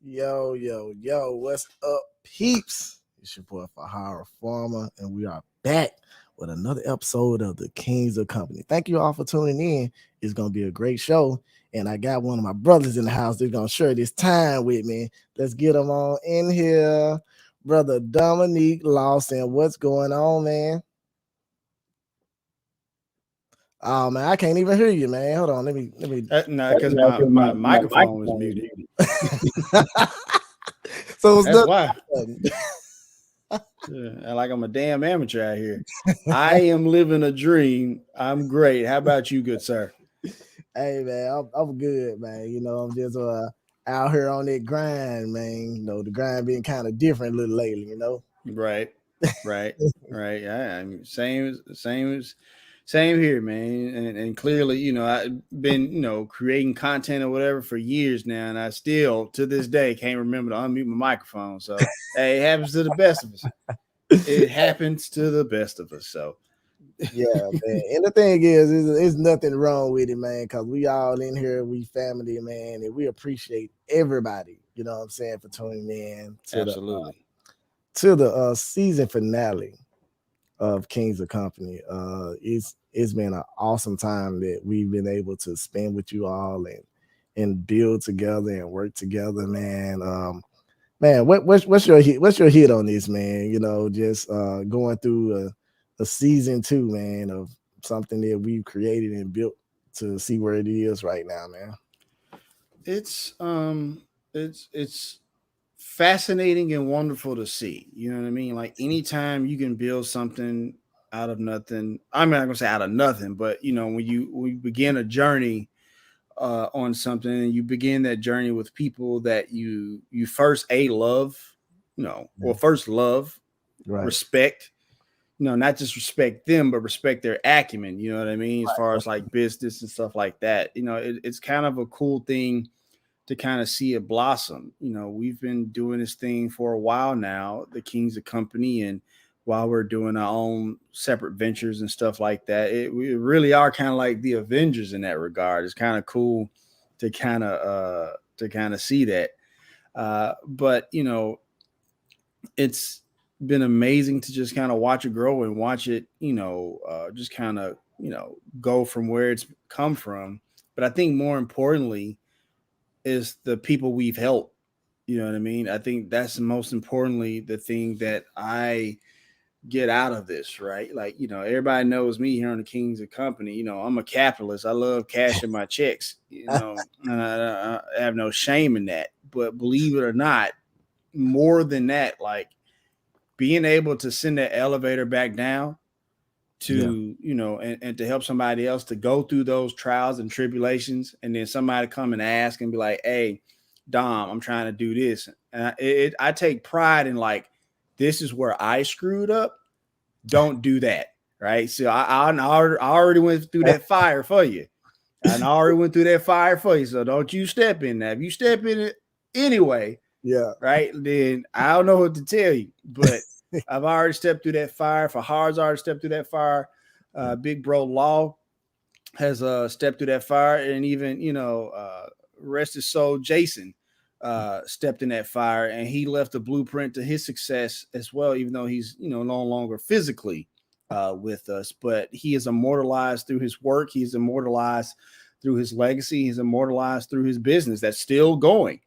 Yo, what's up, peeps? It's your boy Fahara Farmer, and we are back with another episode of the Kings of Company. Thank you all for tuning in. It's gonna be a great show, and I got one of my brothers in the house. They're gonna share this time with me. Let's get them on in here, brother Dominique Lawson. What's going on, man? Oh man, I can't even hear you, man. Hold on, let me. No, because my microphone was muted. So it's That's not. why. Yeah, like I'm a damn amateur out here. I am living a dream. I'm great. How about you, good sir? Hey man, I'm good, man. I'm just out here on that grind, man. The grind being kind of different a little lately. Right, right. Yeah, I'm same here, man. And clearly, I've been, creating content or whatever for years now, and I still to this day can't remember to unmute my microphone. So hey, it happens to the best of us. It happens to the best of us. So Yeah, man. And the thing is, there's nothing wrong with it, man, because we all in here, we family, man, and we appreciate everybody, you know what I'm saying, for tuning in to absolutely. the season finale of Kings of Company. It's been an awesome time that we've been able to spend with you all and build together and work together, man. Man, what's your hit? What's your hit on this, man? Just going through a season two, man, of something that we've created and built to see where it is right now, man. It's fascinating and wonderful to see. You know what I mean? Like anytime you can build something out of nothing. I'm not gonna say out of nothing, but when you begin a journey on something and you begin that journey with people that you first love, or first love, Right. respect. Not just respect them, but respect their acumen. You know what I mean? As far Right. as like business and stuff like that. It's kind of a cool thing to kind of see it blossom. We've been doing this thing for a while now, the Kings of Company, and while we're doing our own separate ventures and stuff like that, we really are kind of like the Avengers in that regard. It's kind of cool to kind of see that. But it's been amazing to just kind of watch it grow and watch it, just kind of, go from where it's come from. But I think more importantly, is the people we've helped. You know what I mean? I think that's most importantly the thing that I get out of this, right? Like, everybody knows me here on the Kings of Company. I'm a capitalist. I love cashing my checks, and I have no shame in that. But believe it or not, more than that, like being able to send that elevator back down to and to help somebody else to go through those trials and tribulations, and then somebody come and ask and be like, hey Dom, I'm trying to do this, and I take pride in like, this is where I screwed up, don't do that, right? So I already went through that fire for you, and I already went through that fire for you, so don't you step in that. If you step in it anyway, Yeah. right, then I don't know what to tell you, but I've already stepped through that fire. Fajar's already stepped through that fire. Big Bro Law has stepped through that fire, and even rest his soul, Jason stepped in that fire, and he left a blueprint to his success as well. Even though he's no longer physically with us, but he is immortalized through his work. He's immortalized through his legacy. He's immortalized through his business that's still going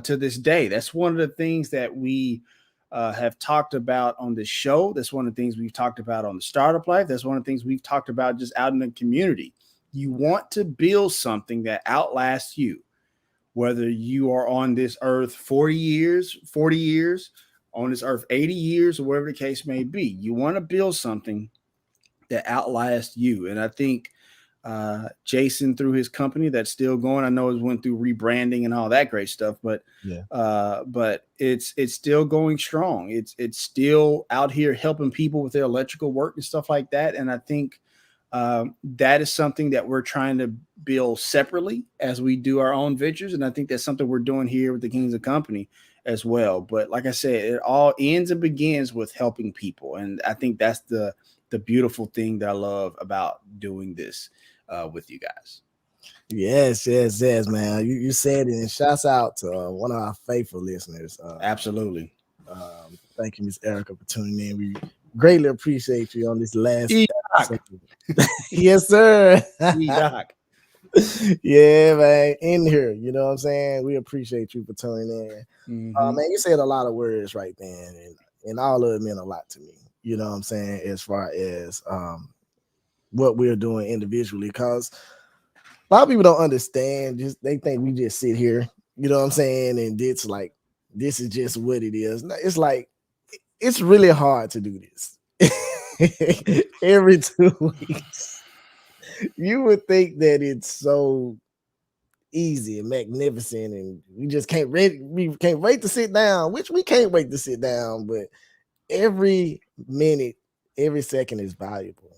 to this day. That's one of the things that we have talked about on this show. That's one of the things we've talked about on the Startup Life. That's one of the things we've talked about just out in the community. You want to build something that outlasts you, whether you are on this earth 40 years, on this earth 80 years, or whatever the case may be. You want to build something that outlasts you. And I think Jason, through his company that's still going, I know it went through rebranding and all that great stuff, but it's still going strong. It's still out here helping people with their electrical work and stuff like that. And I think that is something that we're trying to build separately as we do our own ventures. And I think that's something we're doing here with the Kings of Company as well. But like I said, it all ends and begins with helping people. And I think that's the beautiful thing that I love about doing this with you guys. Yes, yes, yes, man. You said it, and shouts out to one of our faithful listeners. Absolutely. Thank you, Miss Erica, for tuning in. We greatly appreciate you on this last E-Doc. episode. Yes, sir. E-Doc. Yeah, man, in here. You know what I'm saying? We appreciate you for tuning in. Mhm. Man, you said a lot of words right then, and all of it meant a lot to me. You know what I'm saying? As far as what we're doing individually, because a lot of people don't understand. Just they think we just sit here, you know what I'm saying, and it's like this is just what it is. No, it's like it's really hard to do this every 2 weeks. You would think that it's so easy and magnificent, and we can't wait to sit down, which we can't wait to sit down, but every minute, every second is valuable.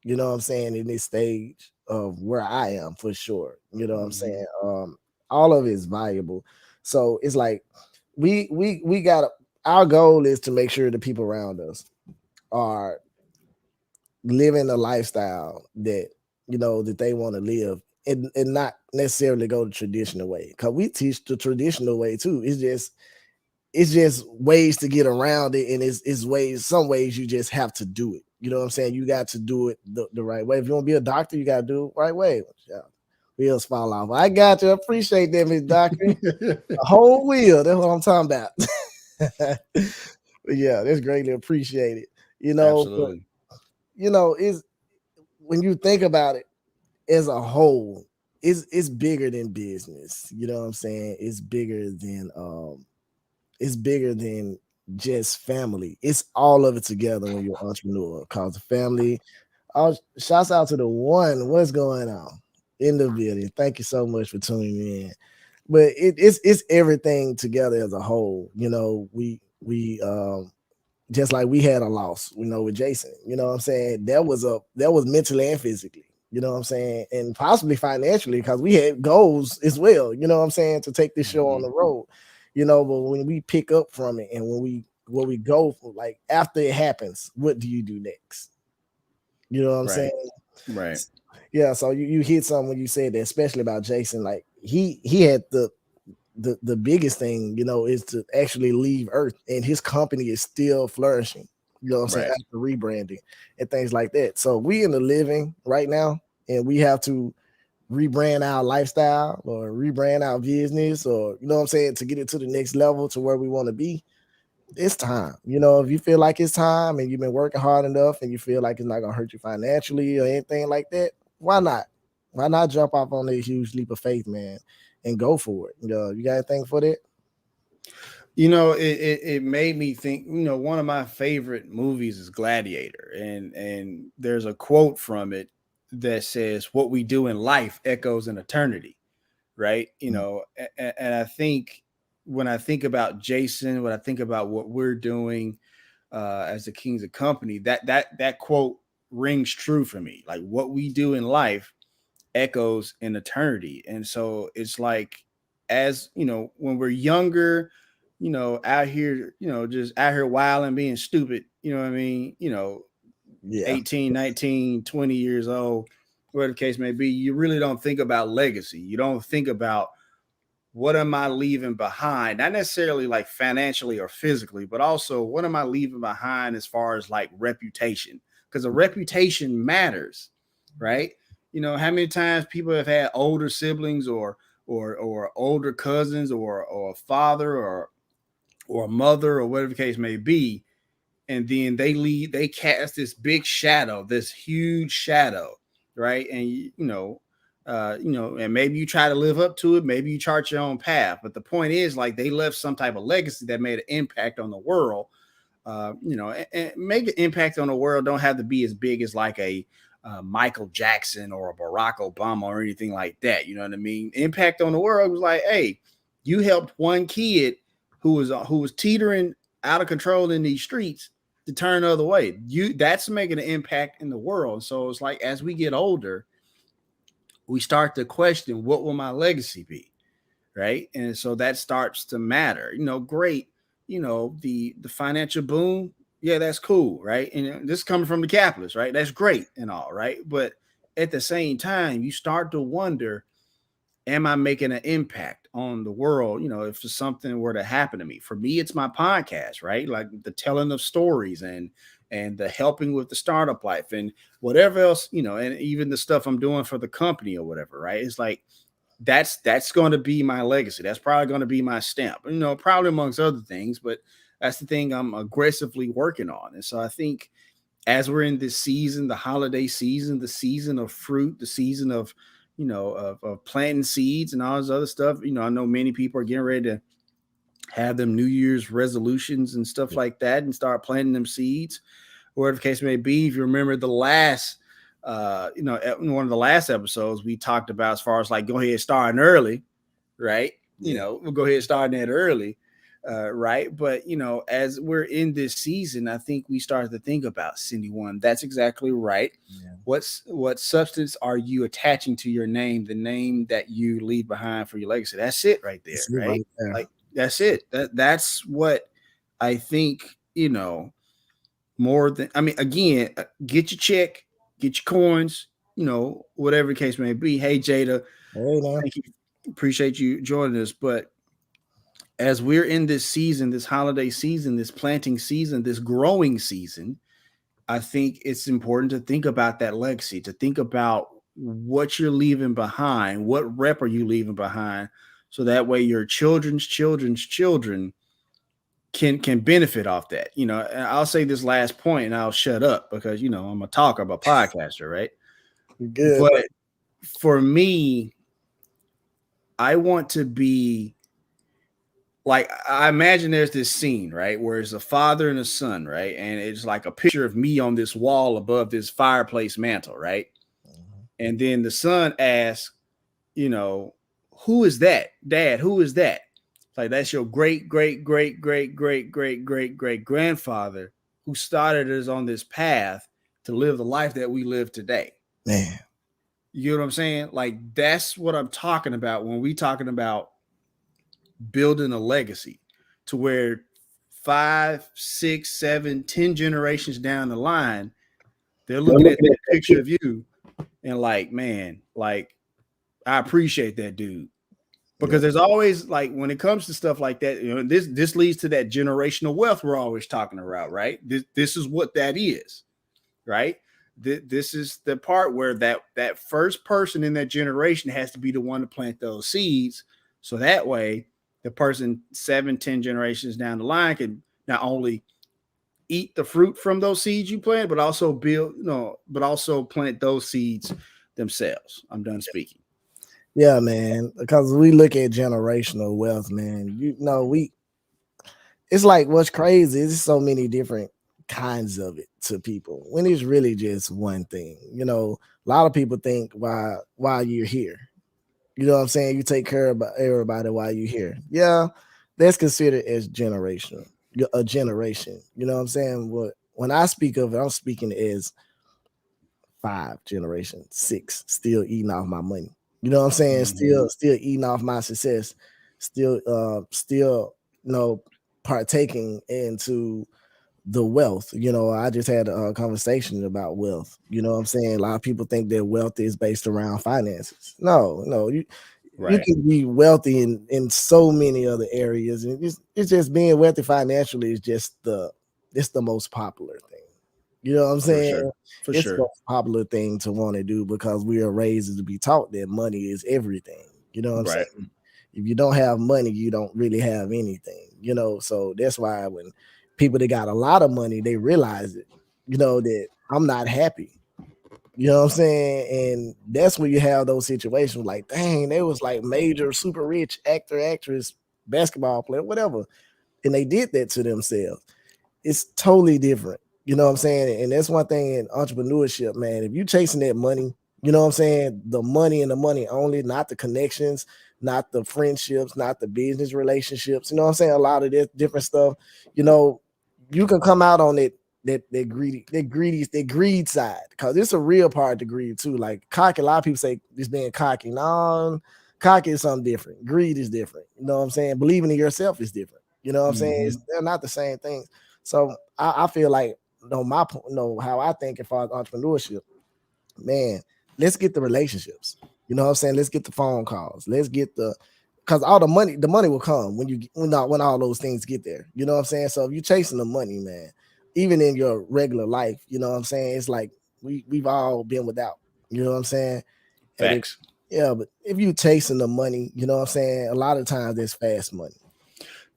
You know what I'm saying? In this stage of where I am, for sure. You know what I'm Mhm. saying? All of it is valuable. So it's like we got our goal is to make sure the people around us are living a lifestyle that that they want to live, and not necessarily go the traditional way. Because we teach the traditional way too. It's just ways to get around it, and it's ways, some ways you just have to do it. You know what I'm saying? You got to do it the right way. If you want to be a doctor, you got to do it the right way. Yeah. Wheels fall off. I got you. Appreciate that, Miss Doctor. A whole wheel. That's what I'm talking about. But yeah, that's greatly appreciated. But Absolutely. is when you think about it as a whole, it's bigger than business. You know what I'm saying? It's bigger than just family. It's all of it together when you're an entrepreneur. Cause the family. Shouts out to the one. What's going on in the building? Thank you so much for tuning in. But it's everything together as a whole. We just like we had a loss, with Jason. You know what I'm saying? That was mentally and physically. You know what I'm saying? And possibly financially, because we had goals as well, you know what I'm saying, to take this show on Mhm. the road. But when we pick up from it, and when we go for, like, after it happens, what do you do next? You know what I'm Right. saying? Right. Yeah, so you hit something when you said that, especially about Jason. Like he had the biggest thing, is to actually leave Earth, and his company is still flourishing. You know what I'm saying? Right. After rebranding and things like that. So we in the living right now, and we have to rebrand our lifestyle or rebrand our business, or you know what I'm saying, to get it to the next level to where we want to be. It's time. If you feel like it's time and you've been working hard enough and you feel like it's not gonna hurt you financially or anything like that, why not? Why not jump off on a huge leap of faith, man, and go for it? You got anything for that? It made me think, one of my favorite movies is Gladiator, and there's a quote from it that says, "What we do in life echoes in eternity." Right? And I think when I think about Jason, when I think about what we're doing as the Kings of Company, that quote rings true for me. Like, what we do in life echoes in eternity. And so it's like, as when we're younger, out here, just out here wild and being stupid, you know what I mean? Yeah. 18, 19, 20 years old, whatever the case may be, you really don't think about legacy. You don't think about, what am I leaving behind? Not necessarily like financially or physically, but also, what am I leaving behind as far as like reputation? Because a reputation matters, right? How many times people have had older siblings, or older cousins, or a father, or a mother, or whatever the case may be, and then they cast this big shadow, this huge shadow, right? And and maybe you try to live up to it, maybe you chart your own path, but the point is, like, they left some type of legacy that made an impact on the world. And make an impact on the world don't have to be as big as like a Michael Jackson or a Barack Obama or anything like that. You know what I mean? Impact on the world was like, hey, you helped one kid who was teetering out of control in these streets to turn the other way. That's making an impact in the world. So it's like, as we get older, we start to question, what will my legacy be? Right. And so that starts to matter. Great. The financial boom, yeah, that's cool, right? And this is coming from the capitalists, right? That's great and all, right? But at the same time, you start to wonder, am I making an impact on the world? You know, if something were to happen to me, for me, it's my podcast, right? Like the telling of stories and the helping with the startup life and whatever else, you know, and even the stuff I'm doing for the company or whatever, right? It's like that's going to be my legacy. That's probably going to be my stamp, you know, probably amongst other things, but that's the thing I'm aggressively working on. And so I think as we're in this season, the holiday season, the season of fruit, the season of, you know, of planting seeds and all this other stuff, you know, I know many people are getting ready to have them New Year's resolutions and stuff like that and start planting them seeds, whatever the case may be. If you remember the last, you know, in one of the last episodes, we talked about as far as like go ahead starting early, right? You know, we'll go ahead starting that early, right? But you know, as we're in this season, I think we start to think about Cindy One. That's exactly right. Yeah. What substance are you attaching to your name, the name that you leave behind for your legacy? That's it right there, That's it right? right there. Like that's it. That's what I think, you know, more than I mean, again, get your check, get your coins, you know, whatever the case may be. Hey Jada, Hey, man. thank you. Appreciate you joining us. But as we're in this season, this holiday season, this planting season, this growing season, I think it's important to think about that legacy, to think about what you're leaving behind, what rep are you leaving behind, so that way your children's children's children can benefit off that. You know, and I'll say this last point and I'll shut up because you know I'm a talker, I'm a podcaster, right? Good. But for me, I want to be like I imagine there's this scene, right, where it's a father and a son, right? And it's like a picture of me on this wall above this fireplace mantle, right? And then the son asks, you know, who is that? Dad, who is that? Like that's your great, great, great, great, great, great, great, great grandfather who started us on this path to live the life that we live today. Man. You know what I'm saying? Like that's what I'm talking about when we talking about building a legacy to where 5, 6, 7, 10 generations down the line, they're looking at that picture of you and like, man, like I appreciate that dude. Because there's always like when it comes to stuff like that, you know, this leads to that generational wealth we're always talking about, right? This is what that is, right? This is the part where that first person in that generation has to be the one to plant those seeds, so that way the person 7, 10 generations down the line can not only eat the fruit from those seeds you plant, but also build, you know, but also plant those seeds themselves. I'm done speaking. Yeah, man. Because we look at generational wealth, man. You know, it's like what's crazy is so many different kinds of it to people when it's really just one thing. You know, a lot of people think while you're here. You know what I'm saying? You take care of everybody while you're here. Yeah, that's considered as generational. A generation. You know what I'm saying? When I speak of it, I'm speaking as 5 generations, 6, still eating off my money. You know what I'm saying? Still eating off my success, still you know, partaking into the wealth. You know, I just had a conversation about wealth. You know what I'm saying? A lot of people think that wealth is based around finances. No, you can be wealthy in so many other areas, and it's just being wealthy financially is just it's the most popular thing. You know what I'm saying? For It's sure. the most popular thing to want to do because we are raised to be taught that money is everything. You know what I'm saying? If you don't have money, you don't really have anything. You know, so that's why when people that got a lot of money, they realize it. You know that I'm not happy. You know what I'm saying? And that's when you have those situations like, dang, they was like major, super rich actor, actress, basketball player, whatever, and they did that to themselves. It's totally different. You know what I'm saying? And that's one thing in entrepreneurship, man. If you're chasing that money, you know what I'm saying? The money and the money only, not the connections, not the friendships, not the business relationships. You know what I'm saying? A lot of this different stuff. You know, you can come out on it that greed side because it's a real part to greed too. Like cocky, a lot of people say this being cocky. No, cocky is something different. Greed is different. You know what I'm saying? Believing in yourself is different. You know what I'm saying? They're not the same things. So I feel like how I think as far as entrepreneurship, man, let's get the relationships. You know what I'm saying? Let's get the phone calls. Let's get because all the money will come when all those things get there. You know what I'm saying? So if you're chasing the money, man, even in your regular life, you know what I'm saying? It's like we've all been without. You know what I'm saying? Facts. But if you chasing the money, you know what I'm saying? A lot of times there's fast money.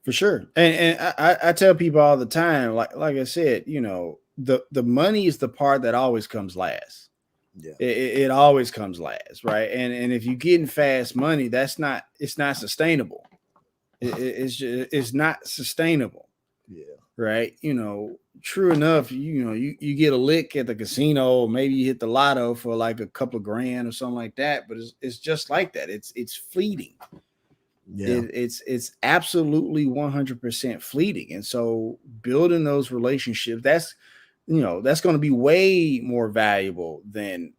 For sure. And I tell people all the time, like I said, you know, the money is the part that always comes last. Yeah. It always comes last, right? And if you're getting fast money, it's not sustainable. It's not sustainable. Yeah. Right. You know, true enough, you get a lick at the casino, maybe you hit the lotto for like a couple of grand or something like that, but it's just like that. It's fleeting. Yeah. It's absolutely 100% fleeting. And so building those relationships, that's going to be way more valuable than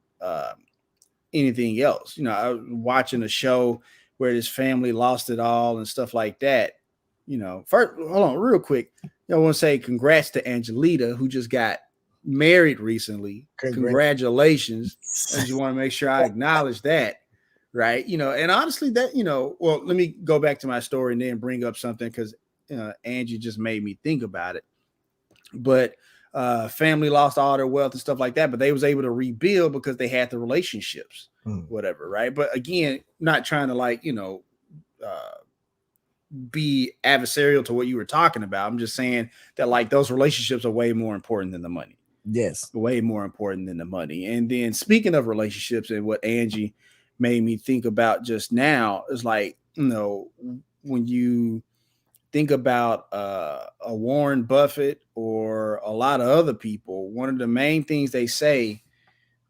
anything else. You know, I was watching a show where this family lost it all and stuff like that. You know, first, hold on real quick. I want to say congrats to Angelita, who just got married recently. Congratulations. I just want to make sure I acknowledge that. Right. You know, and honestly, that, you know, well, let me go back to my story and then bring up something because Angie just made me think about it. But family lost all their wealth and stuff like that, but they was able to rebuild because they had the relationships, whatever. Right. But again, not trying to like, you know, be adversarial to what you were talking about. I'm just saying that like those relationships are way more important than the money. Yes. Way more important than the money. And then speaking of relationships and what Angie made me think about just now is like, you know, when you think about a Warren Buffett or a lot of other people, one of the main things they say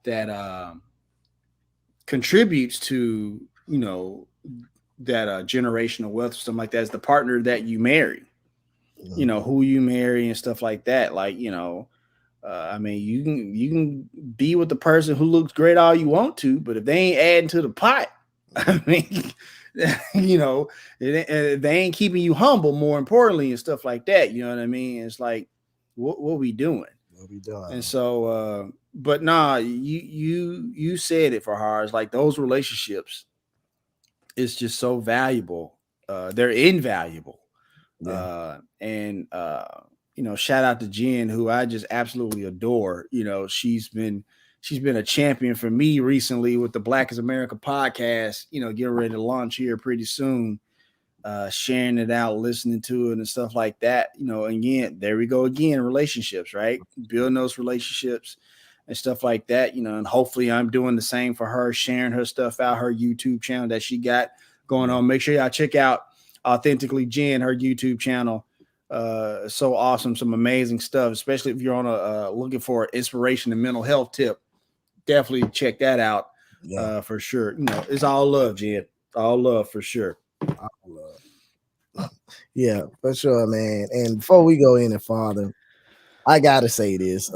that contributes to, you know, that generational wealth or something like that is the partner that you marry, you know, who you marry and stuff like that. Like, you know, I mean, you can be with the person who looks great all you want to, but if they ain't adding to the pot, I mean, you know, they ain't keeping you humble, more importantly, and stuff like that. You know what I mean? It's like, what we doing? What we doing? And so, but nah, you said it for her. It's like those relationships is just so valuable. They're invaluable. Yeah. You know, shout out to Jen, who I just absolutely adore. You know, she's been a champion for me recently with the Black is America podcast, you know, getting ready to launch here pretty soon, sharing it out, listening to it and stuff like that. You know, again, there we go again, relationships, right? Building those relationships and stuff like that, you know, and hopefully I'm doing the same for her, sharing her stuff out, her YouTube channel that she got going on. Make sure y'all check out Authentically Jen, her YouTube channel. So awesome, some amazing stuff, especially if you're on a looking for inspiration and mental health tip. Definitely check that out. For sure. You know, it's all love, Jen. All love for sure. All love. Yeah, for sure, man. And before we go any farther, I gotta say this.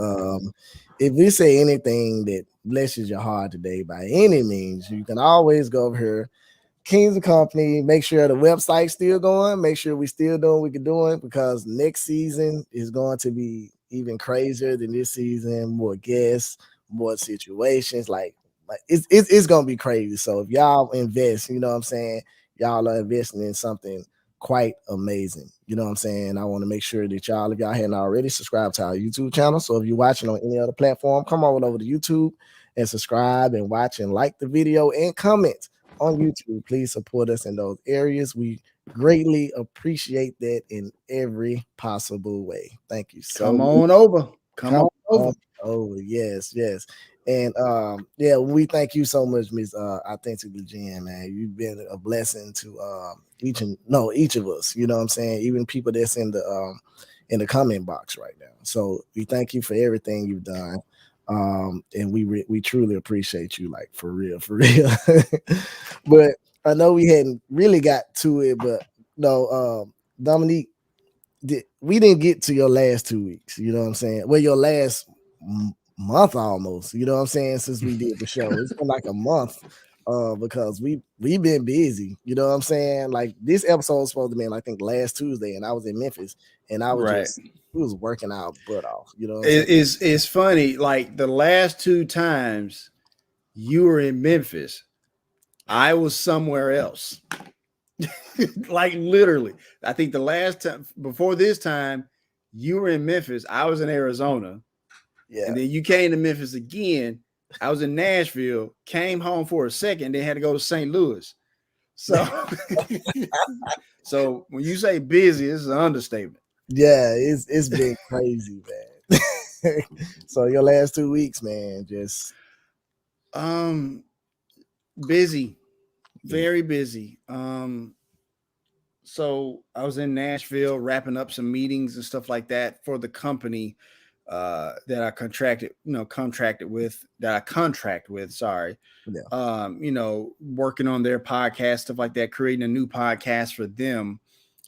If we say anything that blesses your heart today by any means, you can always go over here. Kings of Company, make sure the website's still going, make sure we still doing what we're doing, because next season is going to be even crazier than this season, more guests, more situations, like it's gonna be crazy. So if y'all invest, you know what I'm saying, y'all are investing in something quite amazing. You know what I'm saying? I want to make sure that y'all, if y'all hadn't already, subscribed to our YouTube channel. So if you're watching on any other platform, come on over to YouTube and subscribe and watch and like the video and comment on YouTube. Please support us in those areas. We greatly appreciate that in every possible way. Thank you so much. Come on over. Oh, yes. And we thank you so much, Ms. Authentically Jen, man. You've been a blessing to each of us, you know what I'm saying? Even people that's in the comment box right now. So we thank you for everything you've done. And we truly appreciate you, like for real. But I know we hadn't really got to it, but no, Dominique, we didn't get to your last 2 weeks, you know what I'm saying? Well, your last month almost, you know what I'm saying, since we did the show. It's been like a month because we've been busy, you know what I'm saying? Like this episode was supposed to be, I think, last Tuesday, and I was in Memphis, and I was we was working our butt off, you know. It's funny, like the last 2 times you were in Memphis, I was somewhere else. Like literally. I think the last time before this time, you were in Memphis. I was in Arizona. Yeah. And then you came to Memphis again. I was in Nashville, came home for a second, then had to go to St. Louis. So, so when you say busy, it's an understatement. Yeah, it's been crazy, man. So your last 2 weeks, man, just busy, very busy. So I was in Nashville wrapping up some meetings and stuff like that for the company that I contract with, sorry. yeah. Working on their podcast, stuff like that, creating a new podcast for them.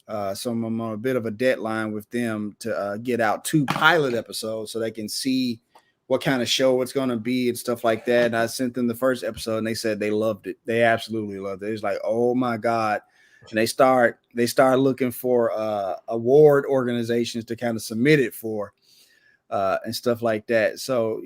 So I'm on a bit of a deadline with them to get out 2 pilot episodes so they can see what kind of show it's going to be and stuff like that. And I sent them the first episode and they said they loved it. They absolutely loved it. It's like, oh my God. And they start looking for award organizations to kind of submit it for and stuff like that. So,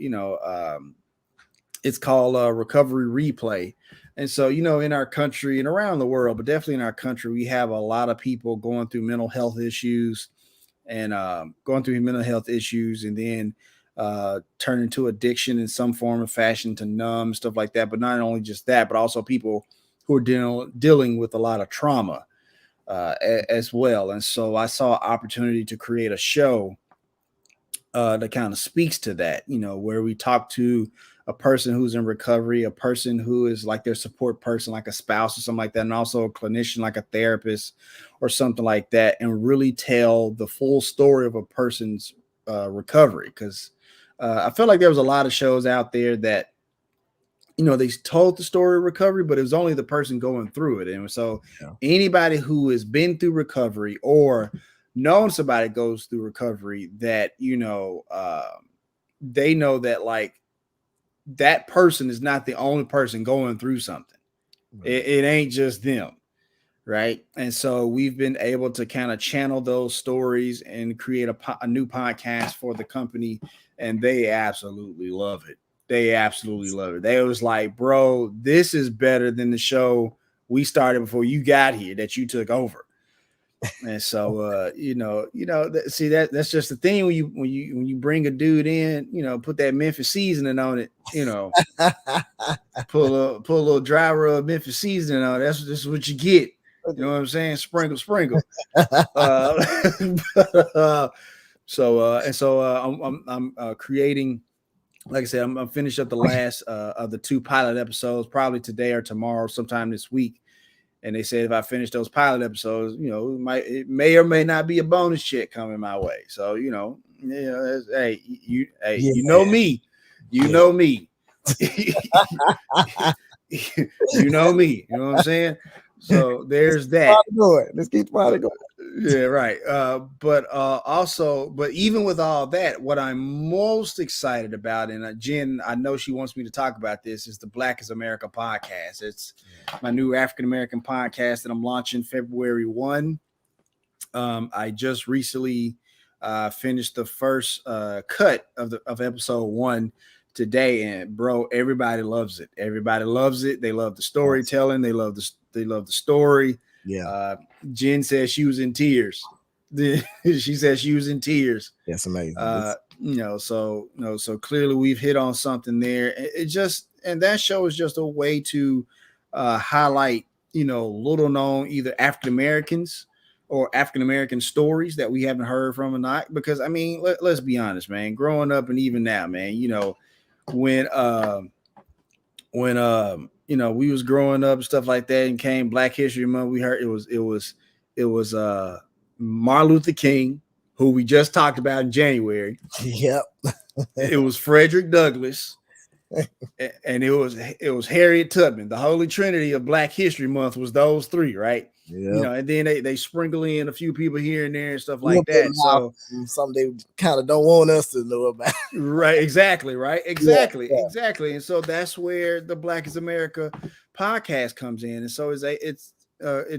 it's called Recovery Replay. And so, in our country and around the world, but definitely in our country, we have a lot of people going through mental health issues and then turn into addiction in some form or fashion to numb, stuff like that. But not only just that, but also people who are dealing with a lot of trauma as well. And so I saw an opportunity to create a show that kind of speaks to that, where we talk to a person who's in recovery, a person who is like their support person, like a spouse or something like that, and also a clinician, like a therapist or something like that, and really tell the full story of a person's recovery. Because I felt like there was a lot of shows out there that, they told the story of recovery, but it was only the person going through it. And so anybody who has been through recovery or known somebody goes through recovery that, they know that like that person is not the only person going through something. Right. It ain't just them. Right. And so we've been able to kind of channel those stories and create a new podcast for the company. And they absolutely love it. They absolutely love it. They was like, bro, this is better than the show we started before you got here that you took over. And so, see that's just the thing when you bring a dude in, put that Memphis seasoning on it, pull a little dry rub Memphis seasoning on it. This is what you get. You know what I'm saying? Sprinkle. I'm creating. Like I said, I'm finished up the last of the 2 pilot episodes, probably today or tomorrow, sometime this week. And they said if I finish those pilot episodes, it may or may not be a bonus check coming my way. So, you know me, know me, you know me, you know what I'm saying? So there's that. Let's keep going. Yeah, right. But even with all that, what I'm most excited about, and Jen, I know she wants me to talk about this, is the Black is America podcast. It's my new African American podcast that I'm launching February 1. I just recently finished the first cut of episode 1 today, and bro, everybody loves it. Everybody loves it. They love the storytelling. They love the story. Yeah. Jen says she was in tears. She said she was in tears. That's amazing. So clearly we've hit on something there. And that show is just a way to highlight, little known either African Americans or African American stories that we haven't heard from or not. Because I mean, let's be honest, man. Growing up and even now, man, when we was growing up and stuff like that, and came Black History Month, we heard it was Martin Luther King, who we just talked about in January. Yep. It was Frederick Douglass, and it was Harriet Tubman. The Holy Trinity of Black History Month was those 3, right? Yep. And then they sprinkle in a few people here and there and stuff like that. So something they kind of don't want us to know about. Right, exactly. And so that's where the Black is America podcast comes in. And so its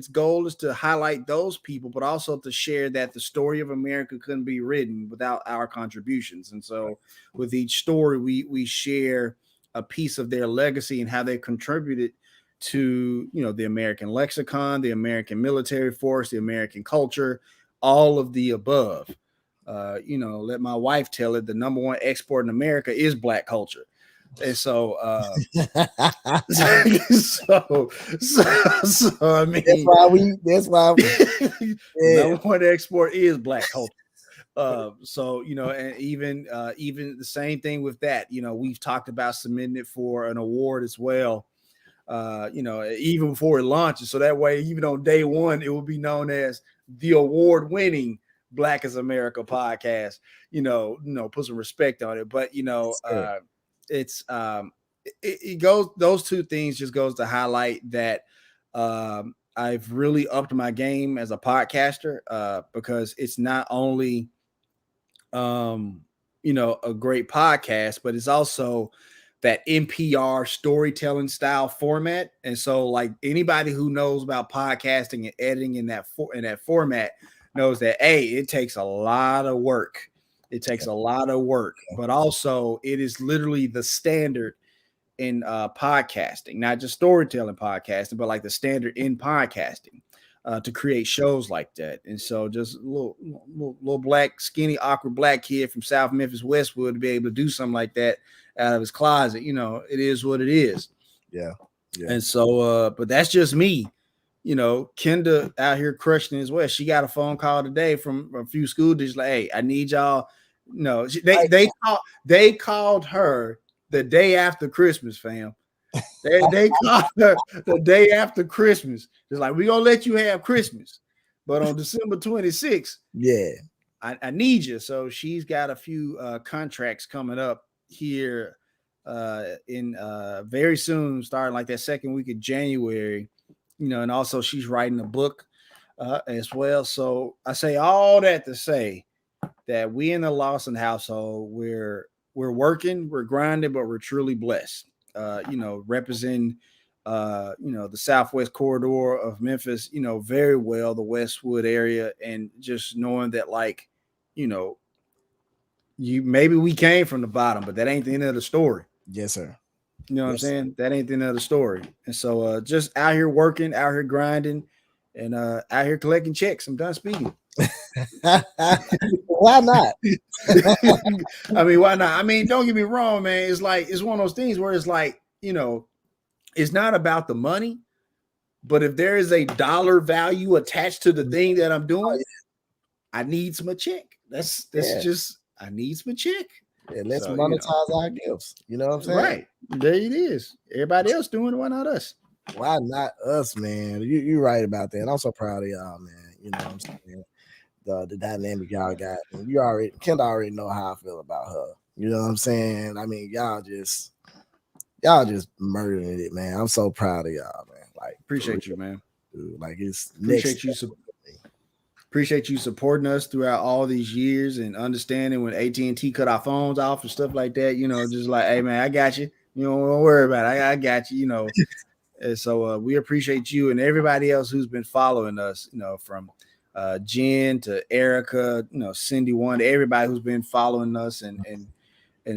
goal is to highlight those people, but also to share that the story of America couldn't be written without our contributions. And so with each story, we share a piece of their legacy and how they contributed to, you know, the American lexicon, the American military force, the American culture, all of the above. You know, let my wife tell it, the number one export in America is Black culture. And so, so I mean, that's why the number one export is Black culture. So, you know, and even the same thing with that, you know, we've talked about submitting it for an award as well. You know, even before it launches, so that way, even on day one, it will be known as the award-winning Black is America podcast. You know, put some respect on it. But you know, it's it goes. Those two things just goes to highlight that I've really upped my game as a podcaster because it's not only you know, a great podcast, but it's also that NPR storytelling style format. And so, like, anybody who knows about podcasting and editing in that format knows that it takes a lot of work. It takes a lot of work, but also it is literally the standard in podcasting, not just storytelling podcasting, but like the standard in podcasting to create shows like that. And so, just a little black, skinny, awkward black kid from South Memphis, Westwood, to be able to do something like that out of his closet, you know, it is what it is. Yeah. And so, but that's just me. You know, Kenda out here crushing as well. She got a phone call today from a few school districts like, hey, I need y'all. No, they called her the day after Christmas, fam. They called her the day after Christmas. It's like, we're gonna let you have Christmas, but on December 26th, I need you. So she's got a few contracts coming up here in very soon, starting like that second week of January. You know, and also she's writing a book as well. So I say all that to say that we in the Lawson household, we're working, we're grinding, but we're truly blessed. You know, representing you know, the Southwest corridor of Memphis, you know, very well, the Westwood area, and just knowing that, like, you know, maybe we came from the bottom, but that ain't the end of the story. Yes, sir. You know what I'm saying? That ain't the end of the story. And so just out here working, out here grinding, and out here collecting checks. I'm done speaking. Why not? I mean, why not? I mean, don't get me wrong, man. It's like, it's one of those things where it's like, you know, it's not about the money, but if there is a dollar value attached to the thing that I'm doing, I need some check. That's just, I need some check. Yeah, let's monetize our gifts. You know what I'm saying? Right. There it is. Everybody else doing it. Why not us? Why not us, man? You're right about that. And I'm so proud of y'all, man. You know what I'm saying? The dynamic y'all got. And Kenda already know how I feel about her. You know what I'm saying? I mean, y'all just murdering it, man. I'm so proud of y'all, man. Like, appreciate you, man. Dude, like, it's appreciate you supporting us throughout all these years and understanding when AT&T cut our phones off and stuff like that. You know, just like, hey, man, I got you. You know, don't worry about it. I got you. You know, and so we appreciate you and everybody else who's been following us. You know, from Jen to Erica, you know, Cindy One, to everybody who's been following us and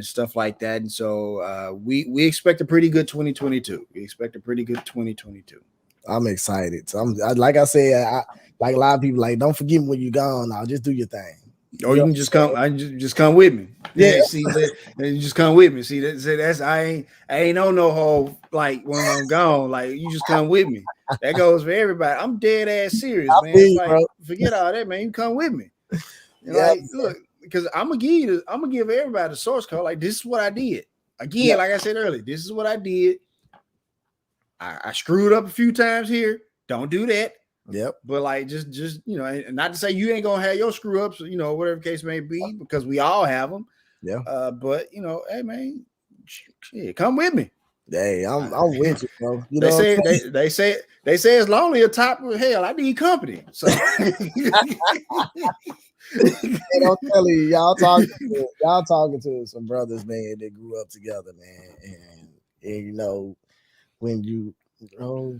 stuff like that. And so we expect a pretty good 2022. We expect a pretty good 2022. I'm excited. So like I said, like a lot of people, like, don't forget me when you're gone. I'll just do your thing. Or you can just come. I just come with me. Yeah, see, you just come with me. See, that's I ain't on no whole, like, when I'm gone. Like, you just come with me. That goes for everybody. I'm dead ass serious, man. Like, forget all that, man. You come with me. Like, look, because I'm gonna give everybody the source code. Like, this is what I did. Again, like I said earlier, this is what I did. I screwed up a few times here. Don't do that. Yep. But like, just you know, and not to say you ain't gonna have your screw ups, you know, whatever the case may be, because we all have them. Yeah. But you know, hey man, shit, come with me. Hey, I'm with you, bro. You they know, say it's lonely at top of hell. I need company. So and I'm telling you, y'all talking to some brothers, man, that grew up together, man, and you know, when you know.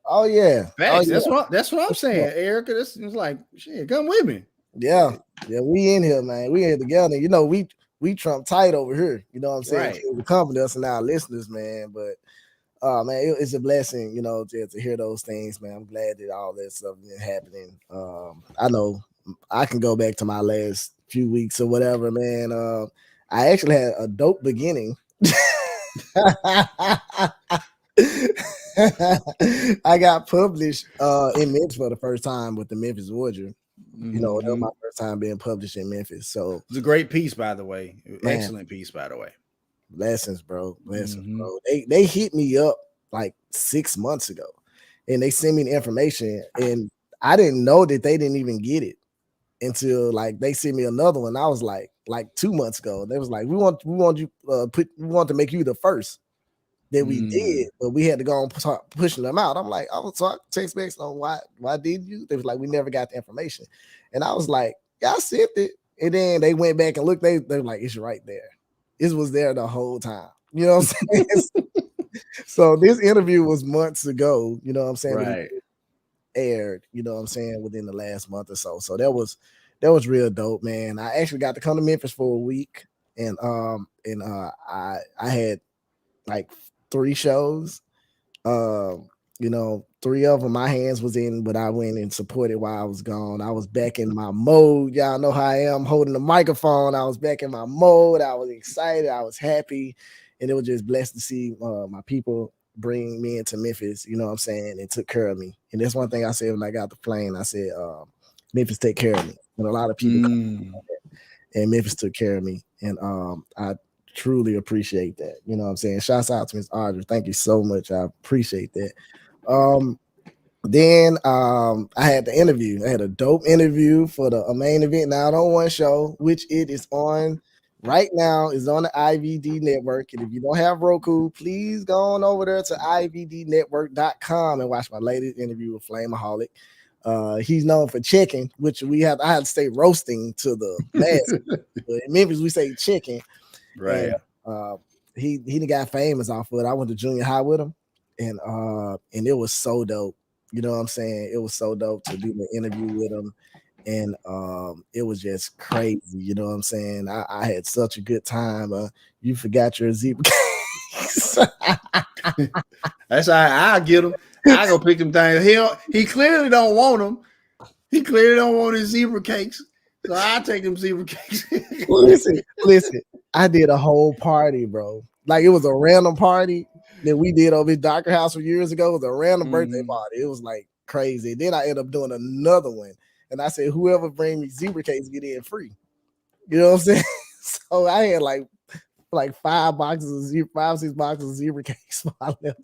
Oh yeah. Facts. That's what I'm saying, Erica. This is like, shit, come with me. Yeah, we in here, man. We in here together. You know, we Trump tight over here. You know what I'm saying? Right. The company, us and our listeners, man. But man, it's a blessing, you know, to hear those things, man. I'm glad that all that stuff is happening. I know I can go back to my last few weeks or whatever, man. I actually had a dope beginning. I got published in Memphis for the first time with the Memphis Voyager. You know, that was my first time being published in Memphis. So it's a great piece, by the way. Man. Excellent piece, by the way. Blessings, bro. Blessings, bro. They hit me up like 6 months ago, and they sent me the information, and I didn't know that they didn't even get it until like they sent me another one. I was like 2 months ago. They was like, we want you we want to make you the first. That we did, but we had to go on pushing them out. I'm like, I was talking text back on why did you? They was like, we never got the information, and I was like, yeah, I sent it, and then they went back and looked. They were like, it's right there. It was there the whole time. You know what I'm saying? So this interview was months ago. You know what I'm saying? Right. Aired. You know what I'm saying? Within the last month or so. So that was real dope, man. I actually got to come to Memphis for a week, and I had like 3 shows. You know, 3 of them my hands was in, but I went and supported while I was gone. I was back in my mode. Y'all know how I am holding the microphone. I was back in my mode. I was excited. I was happy, and it was just blessed to see my people bring me into Memphis. You know what I'm saying? And took care of me. And that's one thing I said when I got the plane. I said, Memphis take care of me. And a lot of people and Memphis took care of me. And I truly appreciate that. You know what I'm saying? Shouts out to Miss Audrey. Thank you so much. I appreciate that. Then I had the interview. I had a dope interview for the main event 901 show, which it is on right now, is on the IVD network. And if you don't have Roku, please go on over there to ivdnetwork.com and watch my latest interview with Flameaholic. He's known for chicken, which I had to stay roasting to the last. But in Memphis, we say chicken. Right. And, he got famous off of it. I went to junior high with him, and it was so dope. You know what I'm saying? It was so dope to do the interview with him, and it was just crazy. You know what I'm saying? I had such a good time. You forgot your zebra cakes. That's all right. I'll get him. I go pick them things. He clearly don't want them. He clearly don't want his zebra cakes. So I'll take them zebra cakes. Listen. I did a whole party, bro. Like it was a random party that we did over at Dr. House years ago. It was a random birthday party. It was like crazy. Then I ended up doing another one. And I said, whoever bring me zebra cakes get in free. You know what I'm saying? So I had like 6 boxes of zebra cakes while I left.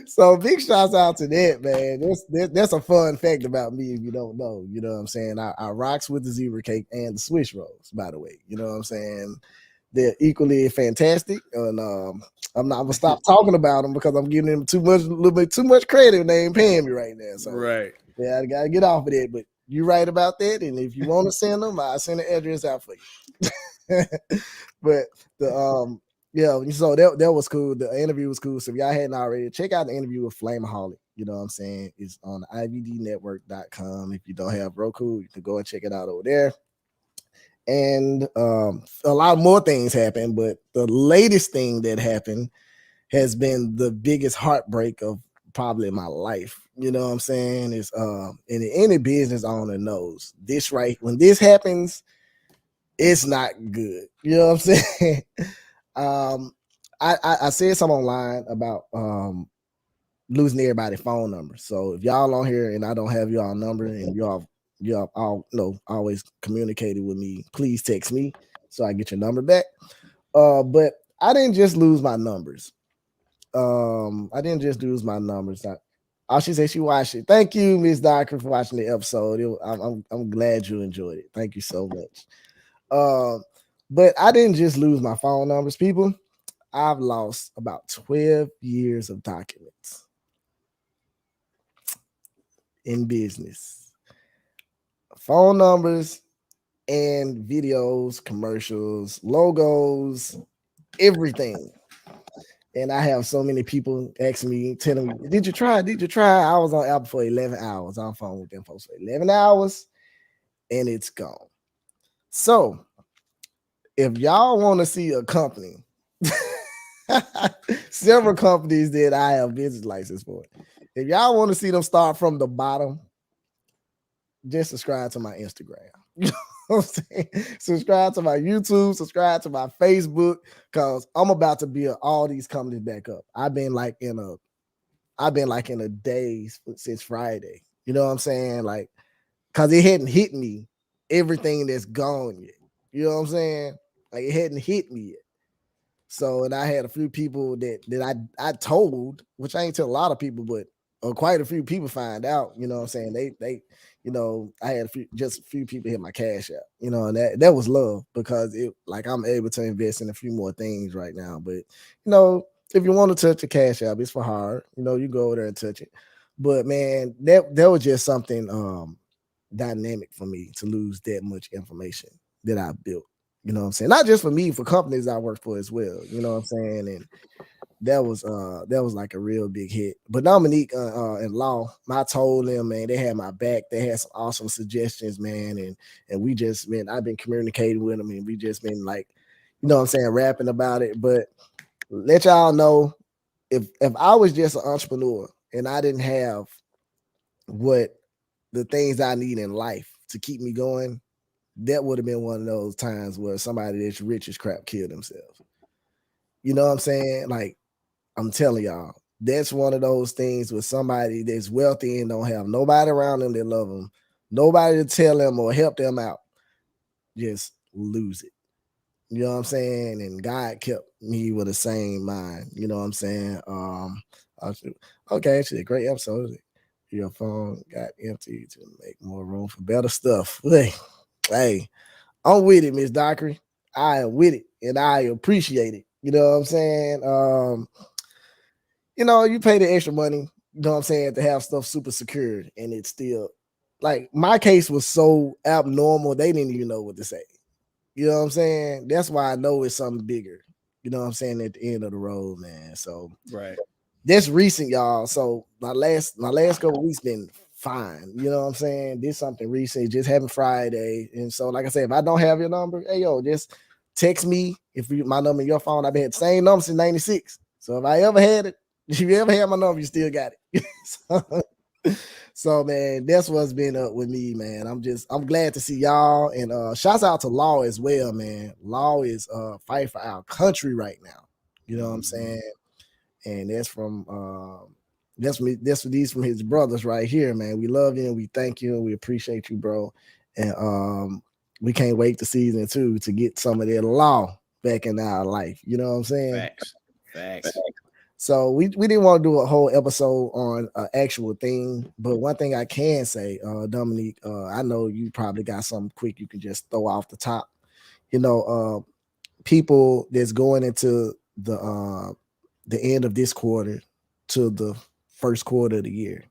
So big shouts out to that, man. That's a fun fact about me if you don't know. You know what I'm saying? I rocks with the zebra cake and the Swiss rolls, by the way. You know what I'm saying? They're equally fantastic. And I'm not gonna stop talking about them because I'm giving them a little bit too much credit and they ain't paying me right now. So right. Yeah, I gotta get off of that. But you're right about that. And if you want to send them, I'll send the address out for you. But the yeah, so that was cool. The interview was cool. So if y'all hadn't already, check out the interview with Flameaholic. You know what I'm saying? It's on ivdnetwork.com. If you don't have Roku, you can go and check it out over there. And a lot more things happened, but the latest thing that happened has been the biggest heartbreak of probably my life. You know what I'm saying? Is and any business owner knows this, right? When this happens, it's not good. You know what I'm saying? I said something online about losing everybody's phone number. So if y'all on here and I don't have y'all number and y'all all always communicated with me, please text me so I get your number back. But I didn't just lose my numbers. I didn't just lose my numbers. She said she watched it. Thank you, Miss Doctor, for watching the episode. I'm glad you enjoyed it. Thank you so much. But I didn't just lose my phone numbers, people. I've lost about 12 years of documents in business. Phone numbers and videos, commercials, logos, everything. And I have so many people asking me, telling me, did you try? I was on Apple for 11 hours. On phone with them folks for 11 hours, and it's gone. So if y'all want to see a company several companies that I have business license for. If y'all want to see them start from the bottom, just subscribe to my Instagram. You know what I'm saying? Subscribe to my YouTube, subscribe to my Facebook, because I'm about to build all these companies back up. I've been like in a daze since Friday. You know what I'm saying? Like, because it hadn't hit me everything that's gone yet. You know what I'm saying? Like, it hadn't hit me yet. So, and I had a few people that I told, which I ain't tell a lot of people, but quite a few people find out. You know what I'm saying? They I had just a few people hit my cash out. And that was love, because it, like, I'm able to invest in a few more things right now. But if you want to touch a cash app, it's for hard. You go over there and touch it. But man, that was just something dynamic for me to lose that much information that I built. You know what I'm saying? Not just for me, for companies I work for as well. You know what I'm saying? And that was like a real big hit. But Dominique and Law, I told them, man, they had my back. They had some awesome suggestions, man. And we just, man, I've been communicating with them, and we just been like, what I'm saying, rapping about it. But let y'all know, if I was just an entrepreneur and I didn't have what the things I need in life to keep me going, that would have been one of those times where somebody that's rich as crap killed themselves. You know what I'm saying? Like, I'm telling y'all, that's one of those things with somebody that's wealthy and don't have nobody around them that love them, nobody to tell them or help them out. Just lose it. You know what I'm saying? And God kept me with the same mind. You know what I'm saying? Okay, actually, a great episode. Your phone got empty to make more room for better stuff. Hey, I'm with it, Miss Dockery. I am with it, and I appreciate it. You know what I'm saying? You pay the extra money, you know what I'm saying, to have stuff super secured, and it's still, like, my case was so abnormal, they didn't even know what to say. You know what I'm saying? That's why I know it's something bigger. You know what I'm saying, at the end of the road, man. So right. That's recent, y'all. So my last couple weeks been fine. You know what I'm saying? Did something recent, just happened Friday. And so, like I said, if I don't have your number, hey yo, just text me. If my number in your phone, I've had the same number since 96. So if I ever had it, if you ever had my number, you still got it. so man, that's what's been up with me, man. I'm glad to see y'all. And shouts out to Law as well, man. Law is fighting for our country right now. You know what I'm saying? And that's from these from his brothers right here, man. We love you and we thank you and we appreciate you, bro. And we can't wait to season 2 to get some of that Law back in our life. You know what I'm saying? Facts. So we didn't want to do a whole episode on an actual thing, but one thing I can say, Dominique, I know you probably got something quick you can just throw off the top. People that's going into the end of this quarter to the first quarter of the year.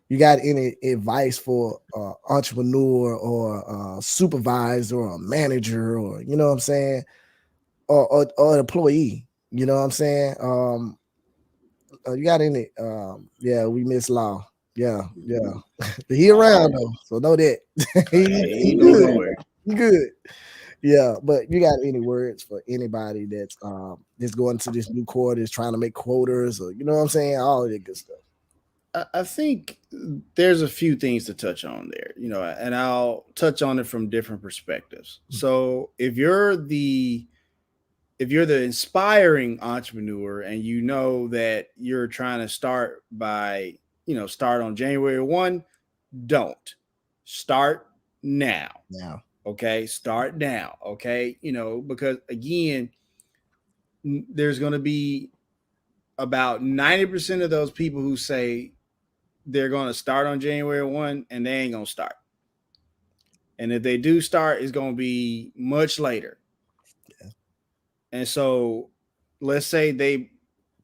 You got any advice for entrepreneur or a supervisor or a manager, or you know what I'm saying, or an employee? You know what I'm saying? You got any? Yeah, we miss Law. Yeah. But he around though, so know that he good. He good. Yeah, but you got any words for anybody that's going to this new quarter, is trying to make quotas, or you know what I'm saying, all of that good stuff? I think there's a few things to touch on there, and I'll touch on it from different perspectives. So if you're the inspiring entrepreneur and you know that you're trying to start by, start on January 1, don't start now. Okay. Start now. Okay. Because again, there's going to be about 90% of those people who say they're going to start on January 1 and they ain't going to start. And if they do start, it's going to be much later. Yeah. And so let's say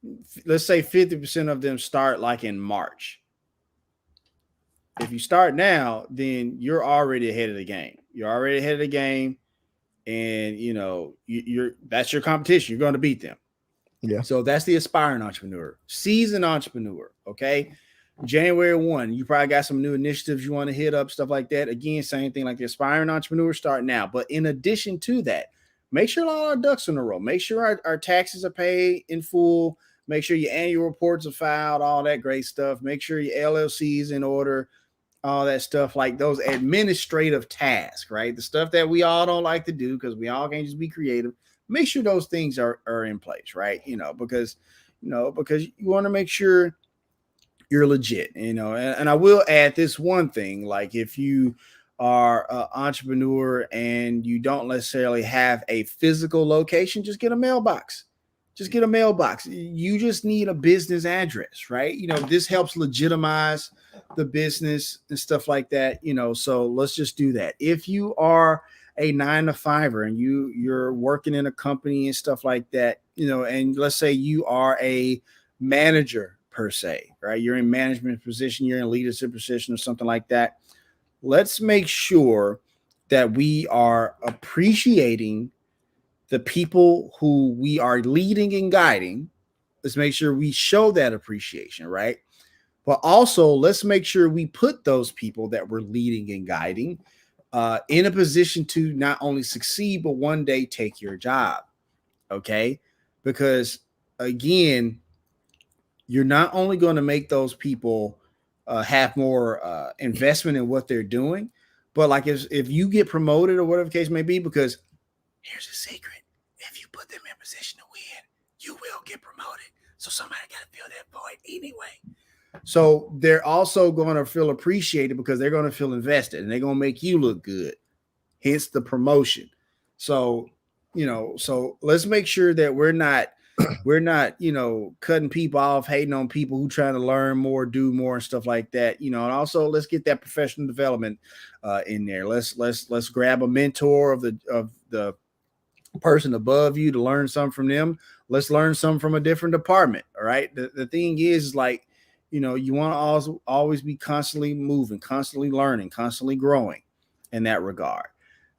50% of them start like in March. If you start now, then you're already ahead of the game. You're already ahead of the game. And that's your competition. You're going to beat them. Yeah. So that's the aspiring entrepreneur, seasoned entrepreneur. Okay. January 1, you probably got some new initiatives you want to hit up, stuff like that. Again, same thing like the aspiring entrepreneur, start now. But in addition to that, make sure all our ducks in a row. Make sure our taxes are paid in full. Make sure your annual reports are filed, all that great stuff. Make sure your LLC is in order, all that stuff, like those administrative tasks, right? The stuff that we all don't like to do because we all can't just be creative. Make sure those things are in place, right? Because you want to make sure you're legit, and I will add this one thing, like if you are an entrepreneur and you don't necessarily have a physical location, just get a mailbox. You just need a business address, right? This helps legitimize the business and stuff like that, so let's just do that. If you are a 9-to-5er and you're working in a company and stuff like that, and let's say you are a manager per se, right? You're in management position, you're in leadership position or something like that. Let's make sure that we are appreciating the people who we are leading and guiding. Let's make sure we show that appreciation, right? But also, let's make sure we put those people that we're leading and guiding in a position to not only succeed, but one day take your job, okay? Because, again, you're not only going to make those people have more investment in what they're doing, but like if you get promoted or whatever the case may be, because here's a secret. If you put them in position to win, you will get promoted. So somebody got to fill that void anyway. So they're also going to feel appreciated because they're going to feel invested and they're going to make you look good. Hence the promotion. So, so let's make sure that we're not, cutting people off, hating on people who trying to learn more, do more and stuff like that, and also let's get that professional development in there. Let's grab a mentor of the person above you to learn something from them. Let's learn something from a different department. All right. The thing is like, you want to always be constantly moving, constantly learning, constantly growing in that regard.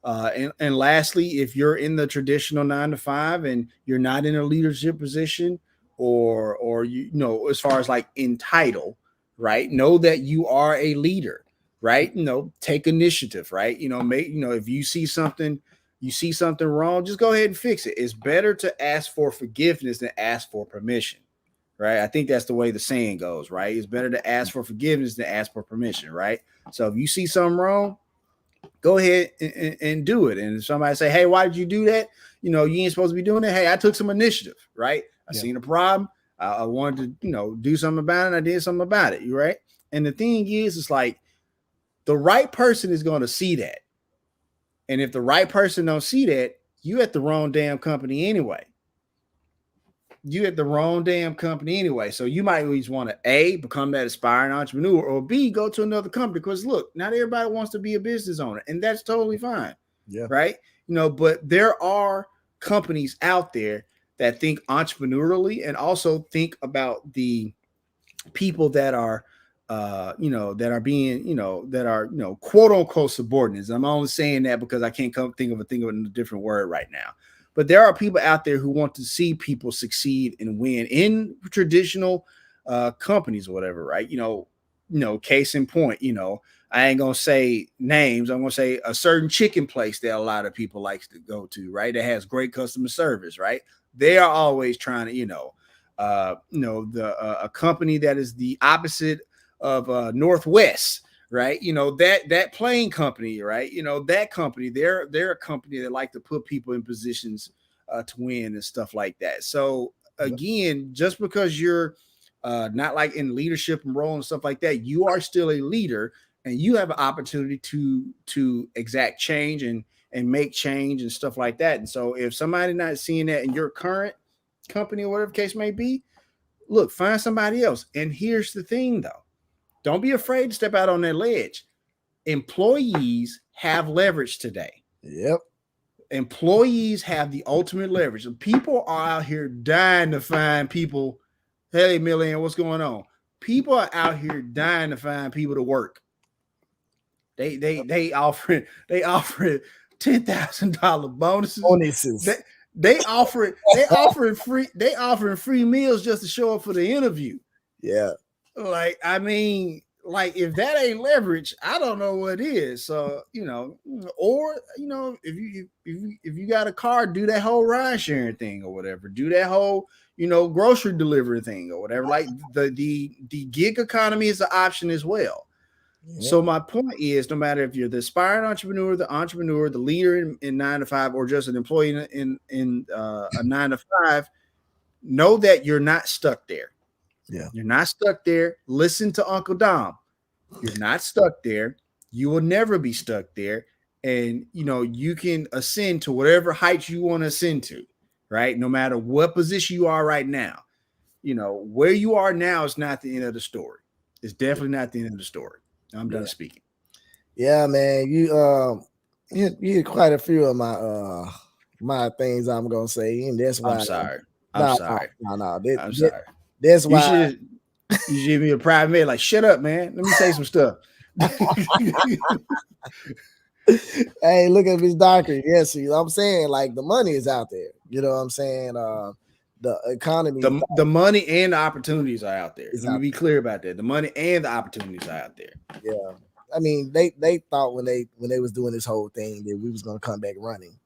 And lastly, if you're in the traditional 9-to-5 and you're not in a leadership position or as far as like in title, right? Know that you are a leader, right? Take initiative, right? If you see something wrong, just go ahead and fix it. It's better to ask for forgiveness than ask for permission, right? I think that's the way the saying goes, right? It's better to ask for forgiveness than ask for permission, right? So if you see something wrong, go ahead and do it. And if somebody say, hey, why did you do that? You ain't supposed to be doing that. Hey, I took some initiative, right? I seen a problem. I wanted to, do something about it. And I did something about it. Right. And the thing is, it's like the right person is going to see that. And if the right person don't see that, you at the wrong damn company anyway. So you might always want to A, become that aspiring entrepreneur, or B, go to another company. Because look, not everybody wants to be a business owner, and that's totally fine. Yeah. Right. But there are companies out there that think entrepreneurially and also think about the people that are that are being, that are, quote unquote subordinates. I'm only saying that because I can't think of a different word right now. But there are people out there who want to see people succeed and win in traditional companies or whatever, right? Case in point, I ain't going to say names. I'm going to say a certain chicken place that a lot of people likes to go to, right? That has great customer service, right? They are always trying to, a company that is the opposite of Northwest, right? That plane company, right? That company, they're a company that like to put people in positions to win and stuff like that. So again, just because you're not like in leadership and role and stuff like that, you are still a leader and you have an opportunity to exact change and make change and stuff like that. And so if somebody not seeing that in your current company or whatever the case may be, look, find somebody else. And here's the thing though. Don't be afraid to step out on that ledge. Employees have leverage today. Yep. Employees have the ultimate leverage. People are out here dying to find people. Hey, Millian, what's going on? People are out here dying to find people to work. They offering $10,000 bonuses. They offering free meals just to show up for the interview. Yeah. Like, I mean, like if that ain't leverage, I don't know what is. So or if you got a car, do that whole ride sharing thing or whatever. Do that whole grocery delivery thing or whatever. Like the gig economy is an option as well. Yeah. So my point is, no matter if you're the aspiring entrepreneur, the leader in 9 to 5, or just an employee in a 9 to 5, know that you're not stuck there. Yeah. You're not stuck there. Listen to Uncle Dom. You're not stuck there. You will never be stuck there. And you can ascend to whatever heights you want to ascend to, right? No matter what position you are right now. Where you are now is not the end of the story. It's definitely not the end of the story. I'm done speaking. Yeah, man. You hit quite a few of my things I'm gonna say, and that's why I'm sorry. I'm sorry. No. I'm sorry. That's why you should give me a private mail. Like, shut up, man. Let me say some stuff. Hey, look at Miss Dockery. Yes, I'm saying, like, the money is out there. You know what I'm saying? The economy, the money and the opportunities are out there. Let me be clear about that. The money and the opportunities are out there. Yeah. I mean, they thought when they was doing this whole thing that we was gonna come back running.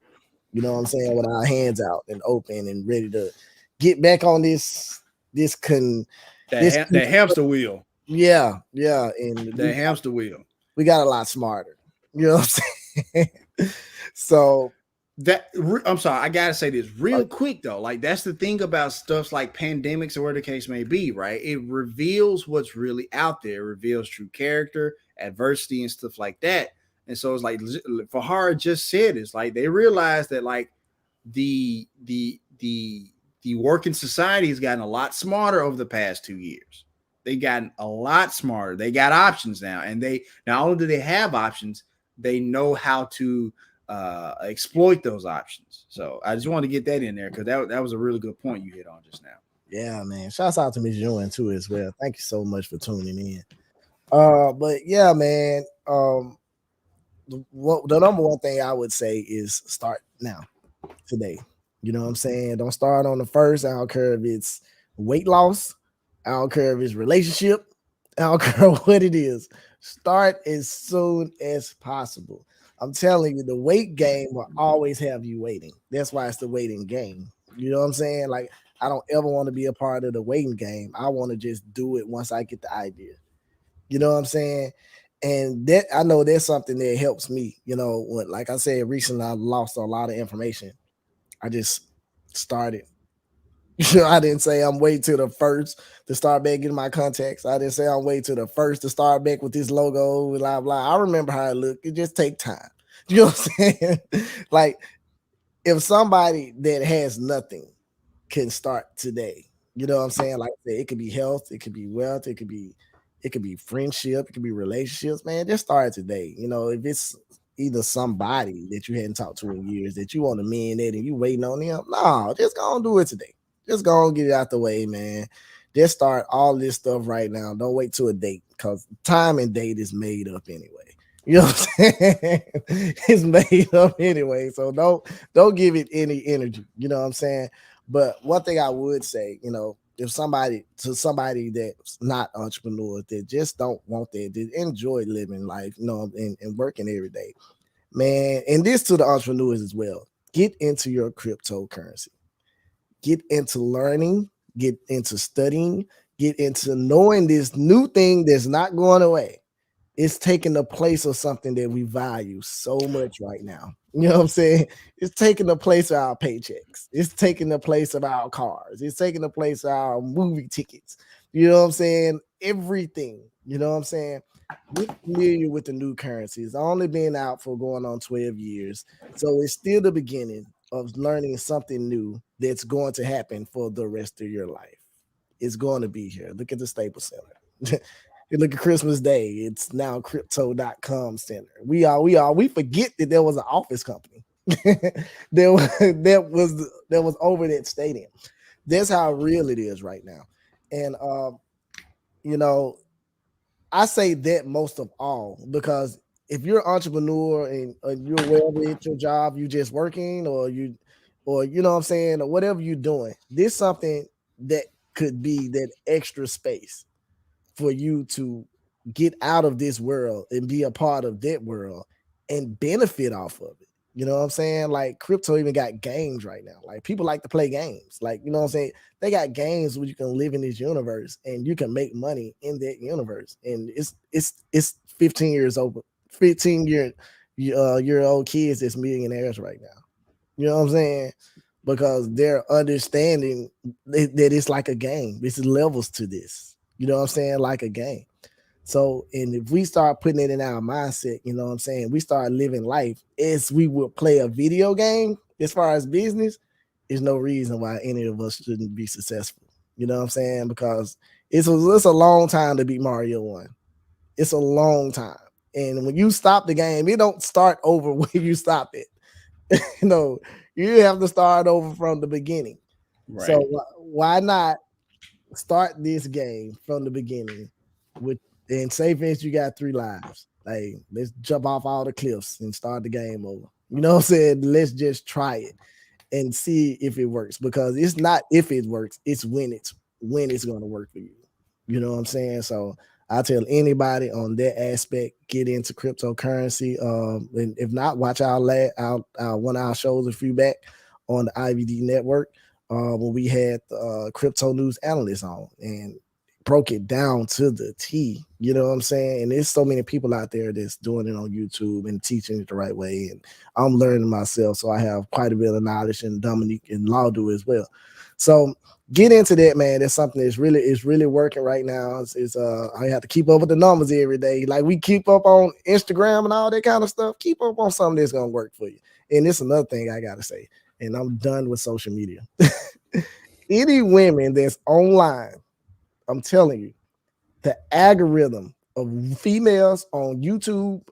You know what I'm saying? With our hands out and open and ready to get back on this hamster wheel. Yeah. And the hamster wheel. We got a lot smarter. You know what I'm saying? So I'm sorry, I gotta say this real quick though. Like, that's the thing about stuff like pandemics or whatever the case may be, right? It reveals what's really out there. It reveals true character, adversity, and stuff like that. And so it's like Fahar just said, it's like they realized that like the working society has gotten a lot smarter over the past 2 years. They've gotten a lot smarter. They got options now, and they not only do they have options, they know how to exploit those options. So I just want to get that in there because that was a really good point you hit on just now. Yeah, man. Shouts out to Miss Ewan too as well. Thank you so much for tuning in. But yeah, man. The number one thing I would say is start now, today. You know what I'm saying? Don't start on the first. I don't care if it's weight loss. I don't care if it's relationship. I don't care what it is. Start as soon as possible. I'm telling you, the weight game will always have you waiting. That's why it's the waiting game. You know what I'm saying? Like, I don't ever want to be a part of the waiting game. I want to just do it once I get the idea. You know what I'm saying? And that I know that's something that helps me. When, like I said, recently I lost a lot of information. I just started. I didn't say I'm waiting to the first to start back getting my contacts. I didn't say I'm waiting to the first to start back with this logo, blah, blah. I remember how it looked. It just take time. You know what I'm saying? Like, if somebody that has nothing can start today, you know what I'm saying? Like, it could be health, it could be wealth, it could be friendship, it could be relationships, man. Just start today. If it's either somebody that you hadn't talked to in years that you want to mend it and you waiting on them, no, just go and do it today. Just go and get it out the way, man. Just start all this stuff right now. Don't wait till a date because time and date is made up anyway. You know what I'm saying? It's made up anyway. So don't give it any energy. You know what I'm saying? But one thing I would say, if somebody that's not entrepreneur, that just don't want that, that enjoy living life, and working every day, man. And this to the entrepreneurs as well. Get into your cryptocurrency. Get into learning, get into studying, get into knowing this new thing that's not going away. It's taking the place of something that we value so much right now. You know what I'm saying? It's taking the place of our paychecks. It's taking the place of our cars. It's taking the place of our movie tickets. You know what I'm saying? Everything. You know what I'm saying? Get familiar with the new currency. It's only been out for going on 12 years. So it's still the beginning of learning something new that's going to happen for the rest of your life. It's going to be here. Look at the Staples Center. You look at Christmas Day, it's now crypto.com center. We forget that there was an office company that was over that stadium. That's how real it is right now. And I say that most of all because if you're an entrepreneur and you're well with your job, you just working or you know what I'm saying, or whatever you're doing, there's something that could be that extra space for you to get out of this world and be a part of that world and benefit off of it. You know what I'm saying? Like crypto even got games right now. Like people like to play games. Like, you know what I'm saying? They got games where you can live in this universe and you can make money in that universe. And it's 15 years old, 15 year old kids that's millionaires right now. You know what I'm saying? Because they're understanding that it's like a game. This is levels to this. You know what I'm saying? Like a game. So, and if we start putting it in our mindset, you know what I'm saying, we start living life as we would play a video game as far as business, there's no reason why any of us shouldn't be successful. You know what I'm saying? Because it's a long time to beat Mario 1. It's a long time. And when you stop the game, it don't start over where you stop it. You know, you have to start over from the beginning. Right. So why not start this game from the beginning with and say for instance you got 3 lives. Like let's jump off all the cliffs and start the game over. You know what I'm saying? Let's just try it and see if it works. Because it's not if it works, it's when it's gonna work for you. You know what I'm saying? So I tell anybody on that aspect, get into cryptocurrency. And if not, watch our one of our shows a few back on the IVD network when we had the crypto news analyst on and broke it down to the T. You know what I'm saying? And there's so many people out there that's doing it on YouTube and teaching it the right way. And I'm learning myself, so I have quite a bit of knowledge, and Dominique and Law do as well. So get into that, man. That's something that's really working right now. I have to keep up with the numbers every day. Like we keep up on Instagram and all that kind of stuff. Keep up on something that's gonna work for you. And it's another thing I gotta say, and I'm done with social media. Any women that's online, I'm telling you, the algorithm of females on YouTube,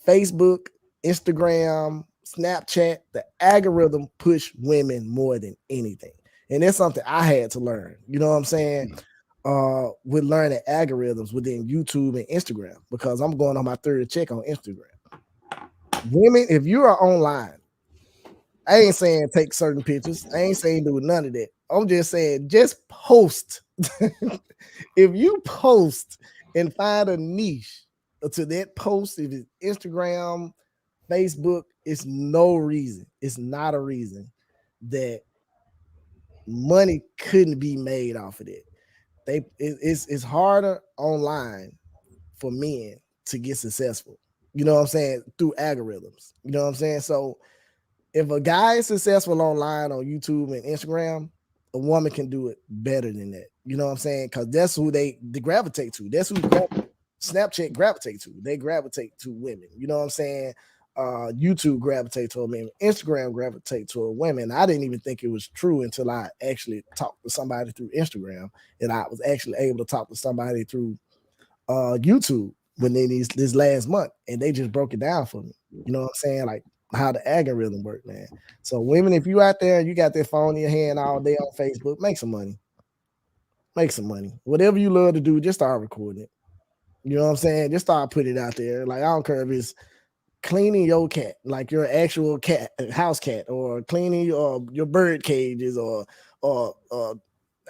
Facebook, Instagram, Snapchat, the algorithm push women more than anything. And that's something I had to learn. You know what I'm saying? With learning algorithms within YouTube and Instagram, because I'm going on my third check on Instagram. Women, if you are online, I ain't saying take certain pictures. I ain't saying do none of that. I'm just saying just post. If you post and find a niche to that post, if it's Instagram, Facebook, it's no reason. It's not a reason that money couldn't be made off of it. It's harder online for men to get successful. You know what I'm saying? Through algorithms. You know what I'm saying? So if a guy is successful online on YouTube and Instagram, a woman can do it better than that. You know what I'm saying? Because that's who they gravitate to. That's who Snapchat gravitate to. They gravitate to women. You know what I'm saying? YouTube gravitate to a man. Instagram gravitate to a woman. I didn't even think it was true until I actually talked to somebody through Instagram, and I was actually able to talk to somebody through YouTube within this last month, and they just broke it down for me. You know what I'm saying? Like how the algorithm work, man. So women, if you out there and you got that phone in your hand all day on Facebook, make some money. Make some money. Whatever you love to do, just start recording it. You know what I'm saying? Just start putting it out there. Like I don't care if it's cleaning your cat, like your actual cat, house cat, or cleaning your bird cages, or I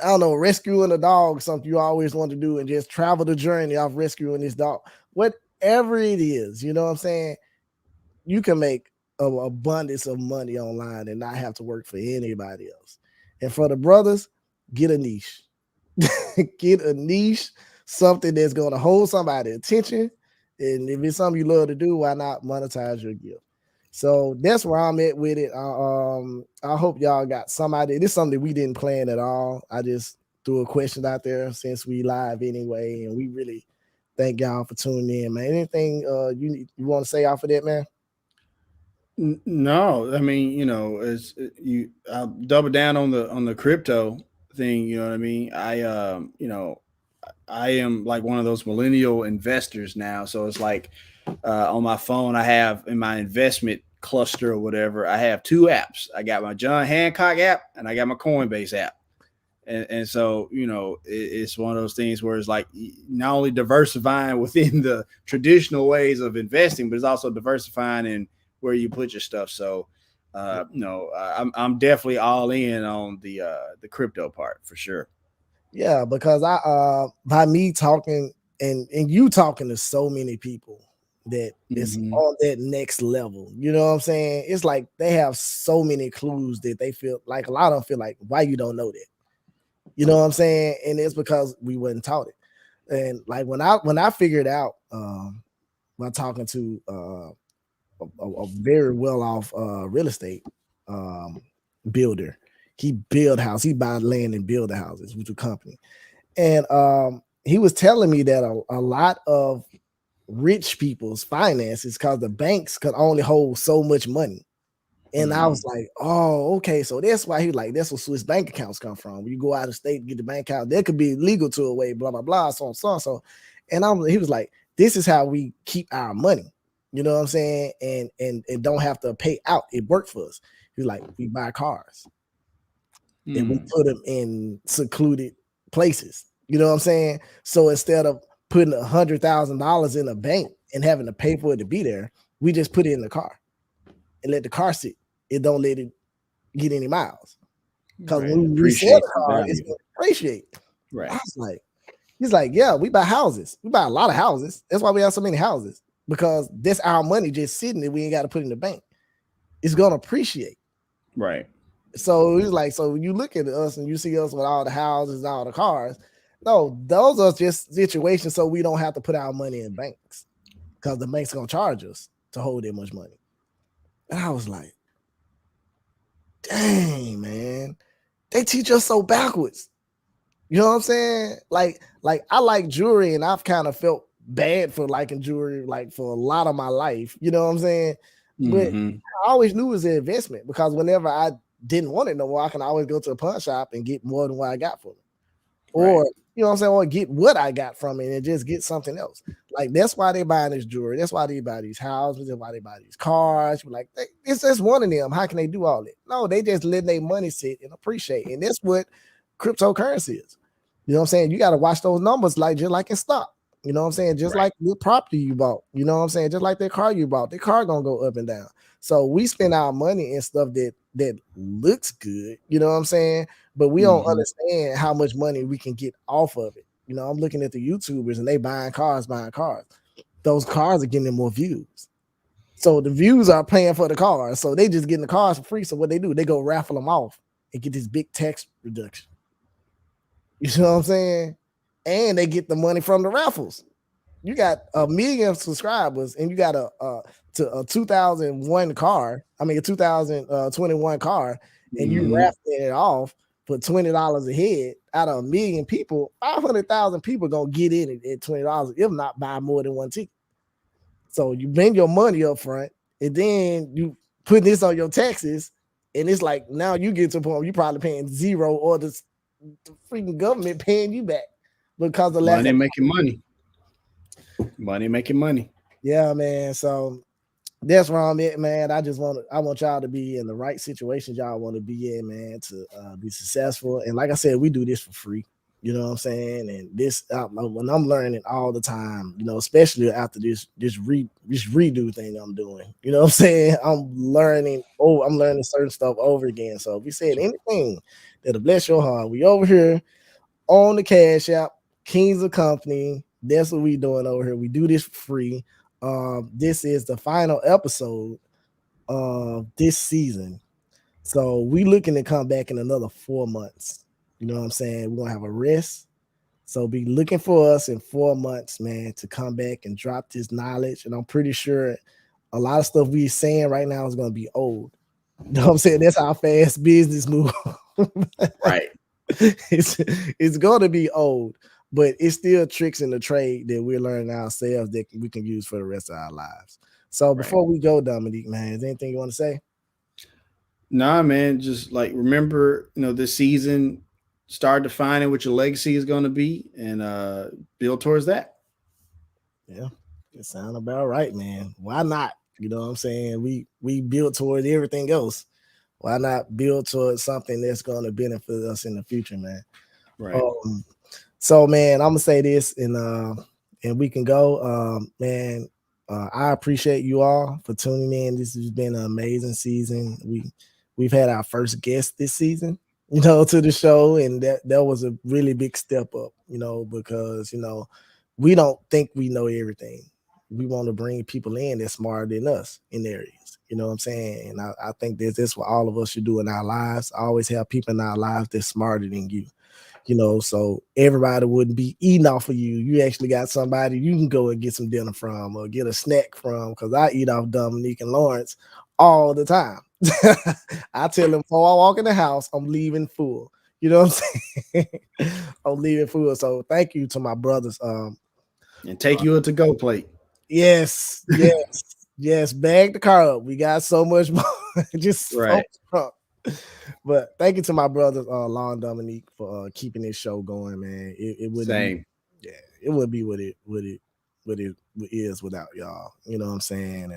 don't know, rescuing a dog, something you always want to do, and just travel the journey of rescuing this dog. Whatever it is, you know what I'm saying? You can make an abundance of money online and not have to work for anybody else. And for the brothers, get a niche. Get a niche, something that's going to hold somebody's attention. And if it's something you love to do, why not monetize your gift? So that's where I'm at with it. I hope y'all got somebody. This is something we didn't plan at all. I just threw a question out there since we live anyway, and we really thank y'all for tuning in, man. Anything you want to say off of that, man? No, I mean, I'll double down on the crypto thing. You know what I mean? I am like one of those millennial investors now. So it's like on my phone, I have in my investment cluster or whatever, I have 2 apps. I got my John Hancock app and I got my Coinbase app. And so, it's one of those things where it's like not only diversifying within the traditional ways of investing, but it's also diversifying in where you put your stuff. So, I'm definitely all in on the crypto part for sure. Yeah, because I by me talking and you talking to so many people that is Mhm. on that next level. You know what I'm saying? It's like they have so many clues that they feel like a lot of them feel like, why you don't know that? You know what I'm saying? And it's because we wasn't taught it. And like when I figured out by talking to a very well off real estate um builder, he build house, he buy land and build the houses with the company. And he was telling me that a lot of rich people's finances because the banks could only hold so much money. And I was Mhm. like, oh, okay. So that's why he was like, that's where Swiss bank accounts come from. When you go out of state, get the bank account, that could be legal to a way, blah, blah, blah, so on, so on. So, and he was like, this is how we keep our money. You know what I'm saying? And don't have to pay out. It worked for us. He's like, we buy cars and we Mm. put them in secluded places. You know what I'm saying? So instead of putting $100,000 in a bank and having to pay for it to be there, we just put it in the car and let the car sit. It don't let it get any miles. Because Right. when we resell Appreciate the the car, it's value. going to appreciate. I Right. was like, he's like, yeah, we buy houses. We buy a lot of houses. That's why we have so many houses because that's our money just sitting there. We ain't got to put in the bank. It's going to appreciate. Right. So he's like, so when you look at us and you see us with all the houses and all the cars, no, those are just situations so we don't have to put our money in banks because the bank's gonna charge us to hold that much money. And I was like, dang, man, they teach us so backwards. You know what I'm saying? Like I like jewelry, and I've kind of felt bad for liking jewelry, like for a lot of my life. You know what I'm saying? But Mhm. I always knew it was an investment because whenever I didn't want it no more, I can always go to a pawn shop and get more than what I got for it. Right. Or you know what I'm saying, or get what I got from it and just get something else. Like that's why they buying this jewelry. That's why they buy these houses. That's why they buy these cars. You're like, it's just one of them. How can they do all that? No, they just letting their money sit and appreciate. And that's what cryptocurrency is. You know what I'm saying? You got to watch those numbers like just like in stock. You know what I'm saying? Just Right. like the property you bought. You know what I'm saying? Just like that car you bought. The car gonna go up and down. So we spend our money in stuff that looks good. You know what I'm saying? But we don't Mhm. understand how much money we can get off of it. You know, I'm looking at the YouTubers and they buying cars. Those cars are getting them more views. So the views are paying for the cars. So they just getting the cars for free. So what they do, they go raffle them off and get this big tax reduction. You know what I'm saying? And they get the money from the raffles. You got 1 million subscribers and you got a 2001 car. I mean a 2021 car, and you Mhm. raffling it off for $20 a head out of 1 million people. 500,000 people gonna get in it at $20, if not buy more than one ticket. So you bring your money up front, and then you put this on your taxes, and it's like now you get to a point where you probably paying zero, or the freaking government paying you back because of lack Money of. making money. Money making money. Yeah, man. So that's where I'm at, man. I want y'all to be in the right situations y'all want to be in, man, to be successful. And like I said, we do this for free. You know what I'm saying? And this when I'm learning all the time, you know, especially after this redo thing I'm doing. You know what I'm saying? I'm learning certain stuff over again. So if you said anything that'll bless your heart, we over here on the Cash App, Kings of Company. That's what we doing over here. We do this for free. This is the final episode of this season. So we looking to come back in another 4 months. You know what I'm saying? We're gonna have a rest. So be looking for us in 4 months, man, to come back and drop this knowledge. And I'm pretty sure a lot of stuff we're saying right now is gonna be old. You know what I'm saying? That's how fast business move. Right. It's going to be old, but it's still tricks in the trade that we're learning ourselves that we can use for the rest of our lives. So Right. before we go, Dominique, man, is there anything you want to say? Nah, man. Just like remember, this season, start defining what your legacy is going to be, and build towards that. Yeah, it sounds about right, man. Why not? You know what I'm saying? We build towards everything else. Why not build towards something that's going to benefit us in the future, man? Right. Um, so man, I'm gonna say this and we can go. Man, I appreciate you all for tuning in. This has been an amazing season. We've had our first guest this season, to the show, and that was a really big step up, because we don't think we know everything. We want to bring people in that's smarter than us in areas. You know what I'm saying? And I think that's what all of us should do in our lives. Always have people in our lives that's smarter than you. You know, so everybody wouldn't be eating off of you. You actually got somebody you can go and get some dinner from or get a snack from, because I eat off Dominique and Lawrence all the time. I tell them before I walk in the house, I'm leaving full. You know what I'm saying? I'm leaving full. So thank you to my brothers. And take you a to-go plate. Yes, yes. Bag the car up. We got so much more. Just Right. But thank you to my brothers, Law and Dominique, for keeping this show going, man. It wouldn't Same. be, it wouldn't be what it is without y'all. You know what I'm saying?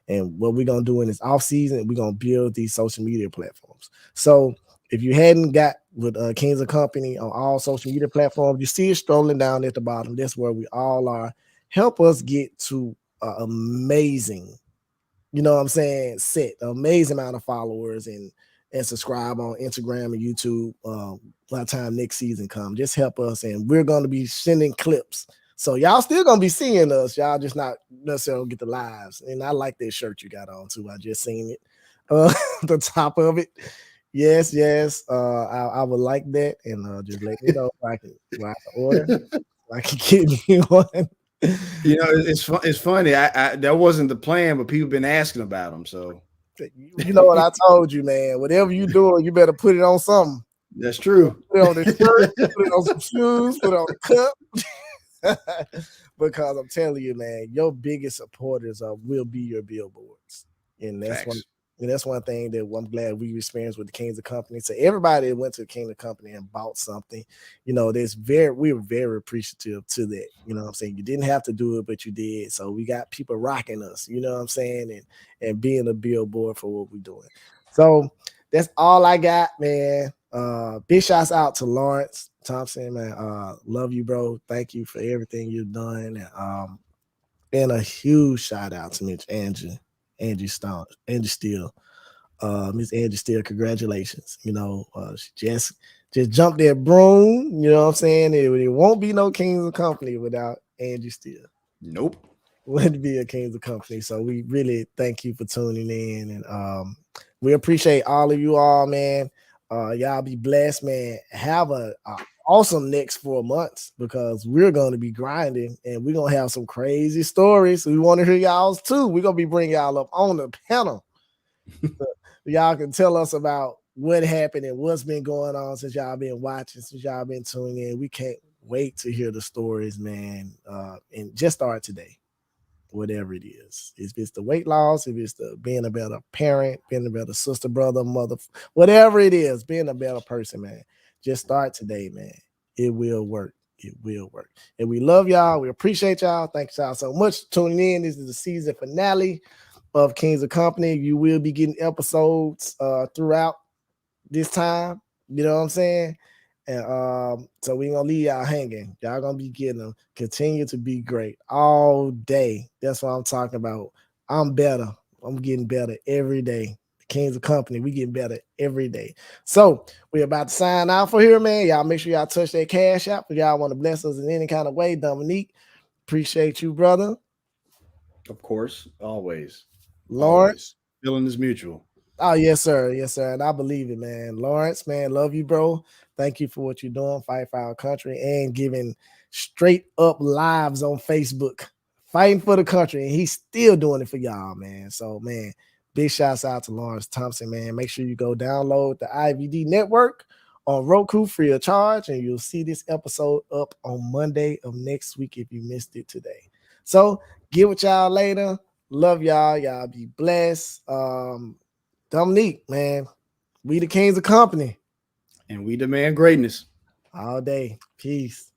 And what we're gonna do in this off season, we're gonna build these social media platforms. So if you hadn't got with Kings of Company on all social media platforms, you see it strolling down at the bottom. That's where we all are. Help us get to amazing, you know what I'm saying, set amazing amount of followers and subscribe on Instagram and YouTube by the time next season comes. Just help us, and we're going to be sending clips. So y'all still going to be seeing us. Y'all just not necessarily get the lives. And I like that shirt you got on too. I just seen it. The top of it. Yes. I would like that. And just let me know if I can order. I can get me one. You know, it's funny. I that wasn't the plan, but people been asking about them. So you know what I told you, man. Whatever you doing, you better put it on something. That's true. Put it on the shirt, put it on some shoes, put it on the cup. Because I'm telling you, man, your biggest supporters will be your billboards, and that's one thing that I'm glad we experienced with the Kings of Company. So everybody that went to the Kings of Company and bought something, you know, we were very appreciative to that. You know what I'm saying? You didn't have to do it, but you did. So we got people rocking us, you know what I'm saying? And being a billboard for what we're doing. So that's all I got, man. Big shouts out to Lawrence Thompson, man. Love you, bro. Thank you for everything you've done. And a huge shout out to Miss Angie Steele. Miss Angie Steele, congratulations. You know, she just jumped that broom, you know what I'm saying? It won't be no Kings of Company without Angie Steele. Nope. Wouldn't be a Kings of Company. So we really thank you for tuning in, and we appreciate all of you all, man. Y'all be blessed, man. Have a awesome next 4 months, because we're going to be grinding and we're going to have some crazy stories. We want to hear y'all's too. We're going to be bringing y'all up on the panel. So y'all can tell us about what happened and what's been going on since y'all been watching, since y'all been tuning in. We can't wait to hear the stories, man. And just start today. Whatever it is, if it's the weight loss, if it's the being a better parent, being a better sister, brother, mother, whatever it is, being a better person, man, just start today, man. It will work. It will work. And we love y'all. We appreciate y'all. Thanks y'all so much for tuning in. This is the season finale of Kings of Company. You will be getting episodes throughout this time. You know what I'm saying? And so we ain't gonna leave y'all hanging. Y'all gonna be getting them. Continue to be great all day. That's what I'm talking about. I'm better. I'm getting better every day. The Kings of Company, we getting better every day. So we're about to sign out for here, man. Y'all make sure y'all touch that cash app if y'all want to bless us in any kind of way. Dominique, appreciate you, brother. Of course, always. Lawrence, feeling is mutual. Oh, yes, sir. Yes, sir. And I believe it, man. Lawrence, man, love you, bro. Thank you for what you're doing, fight for our country, and giving straight up lives on Facebook, fighting for the country. And he's still doing it for y'all, man. So, man, big shouts out to Lawrence Thompson, man. Make sure you go download the IVD network on Roku free of charge, and you'll see this episode up on Monday of next week if you missed it today. So, get with y'all later. Love y'all. Y'all be blessed. Dominique, man, we the Kings of Company. And we demand greatness. All day. Peace.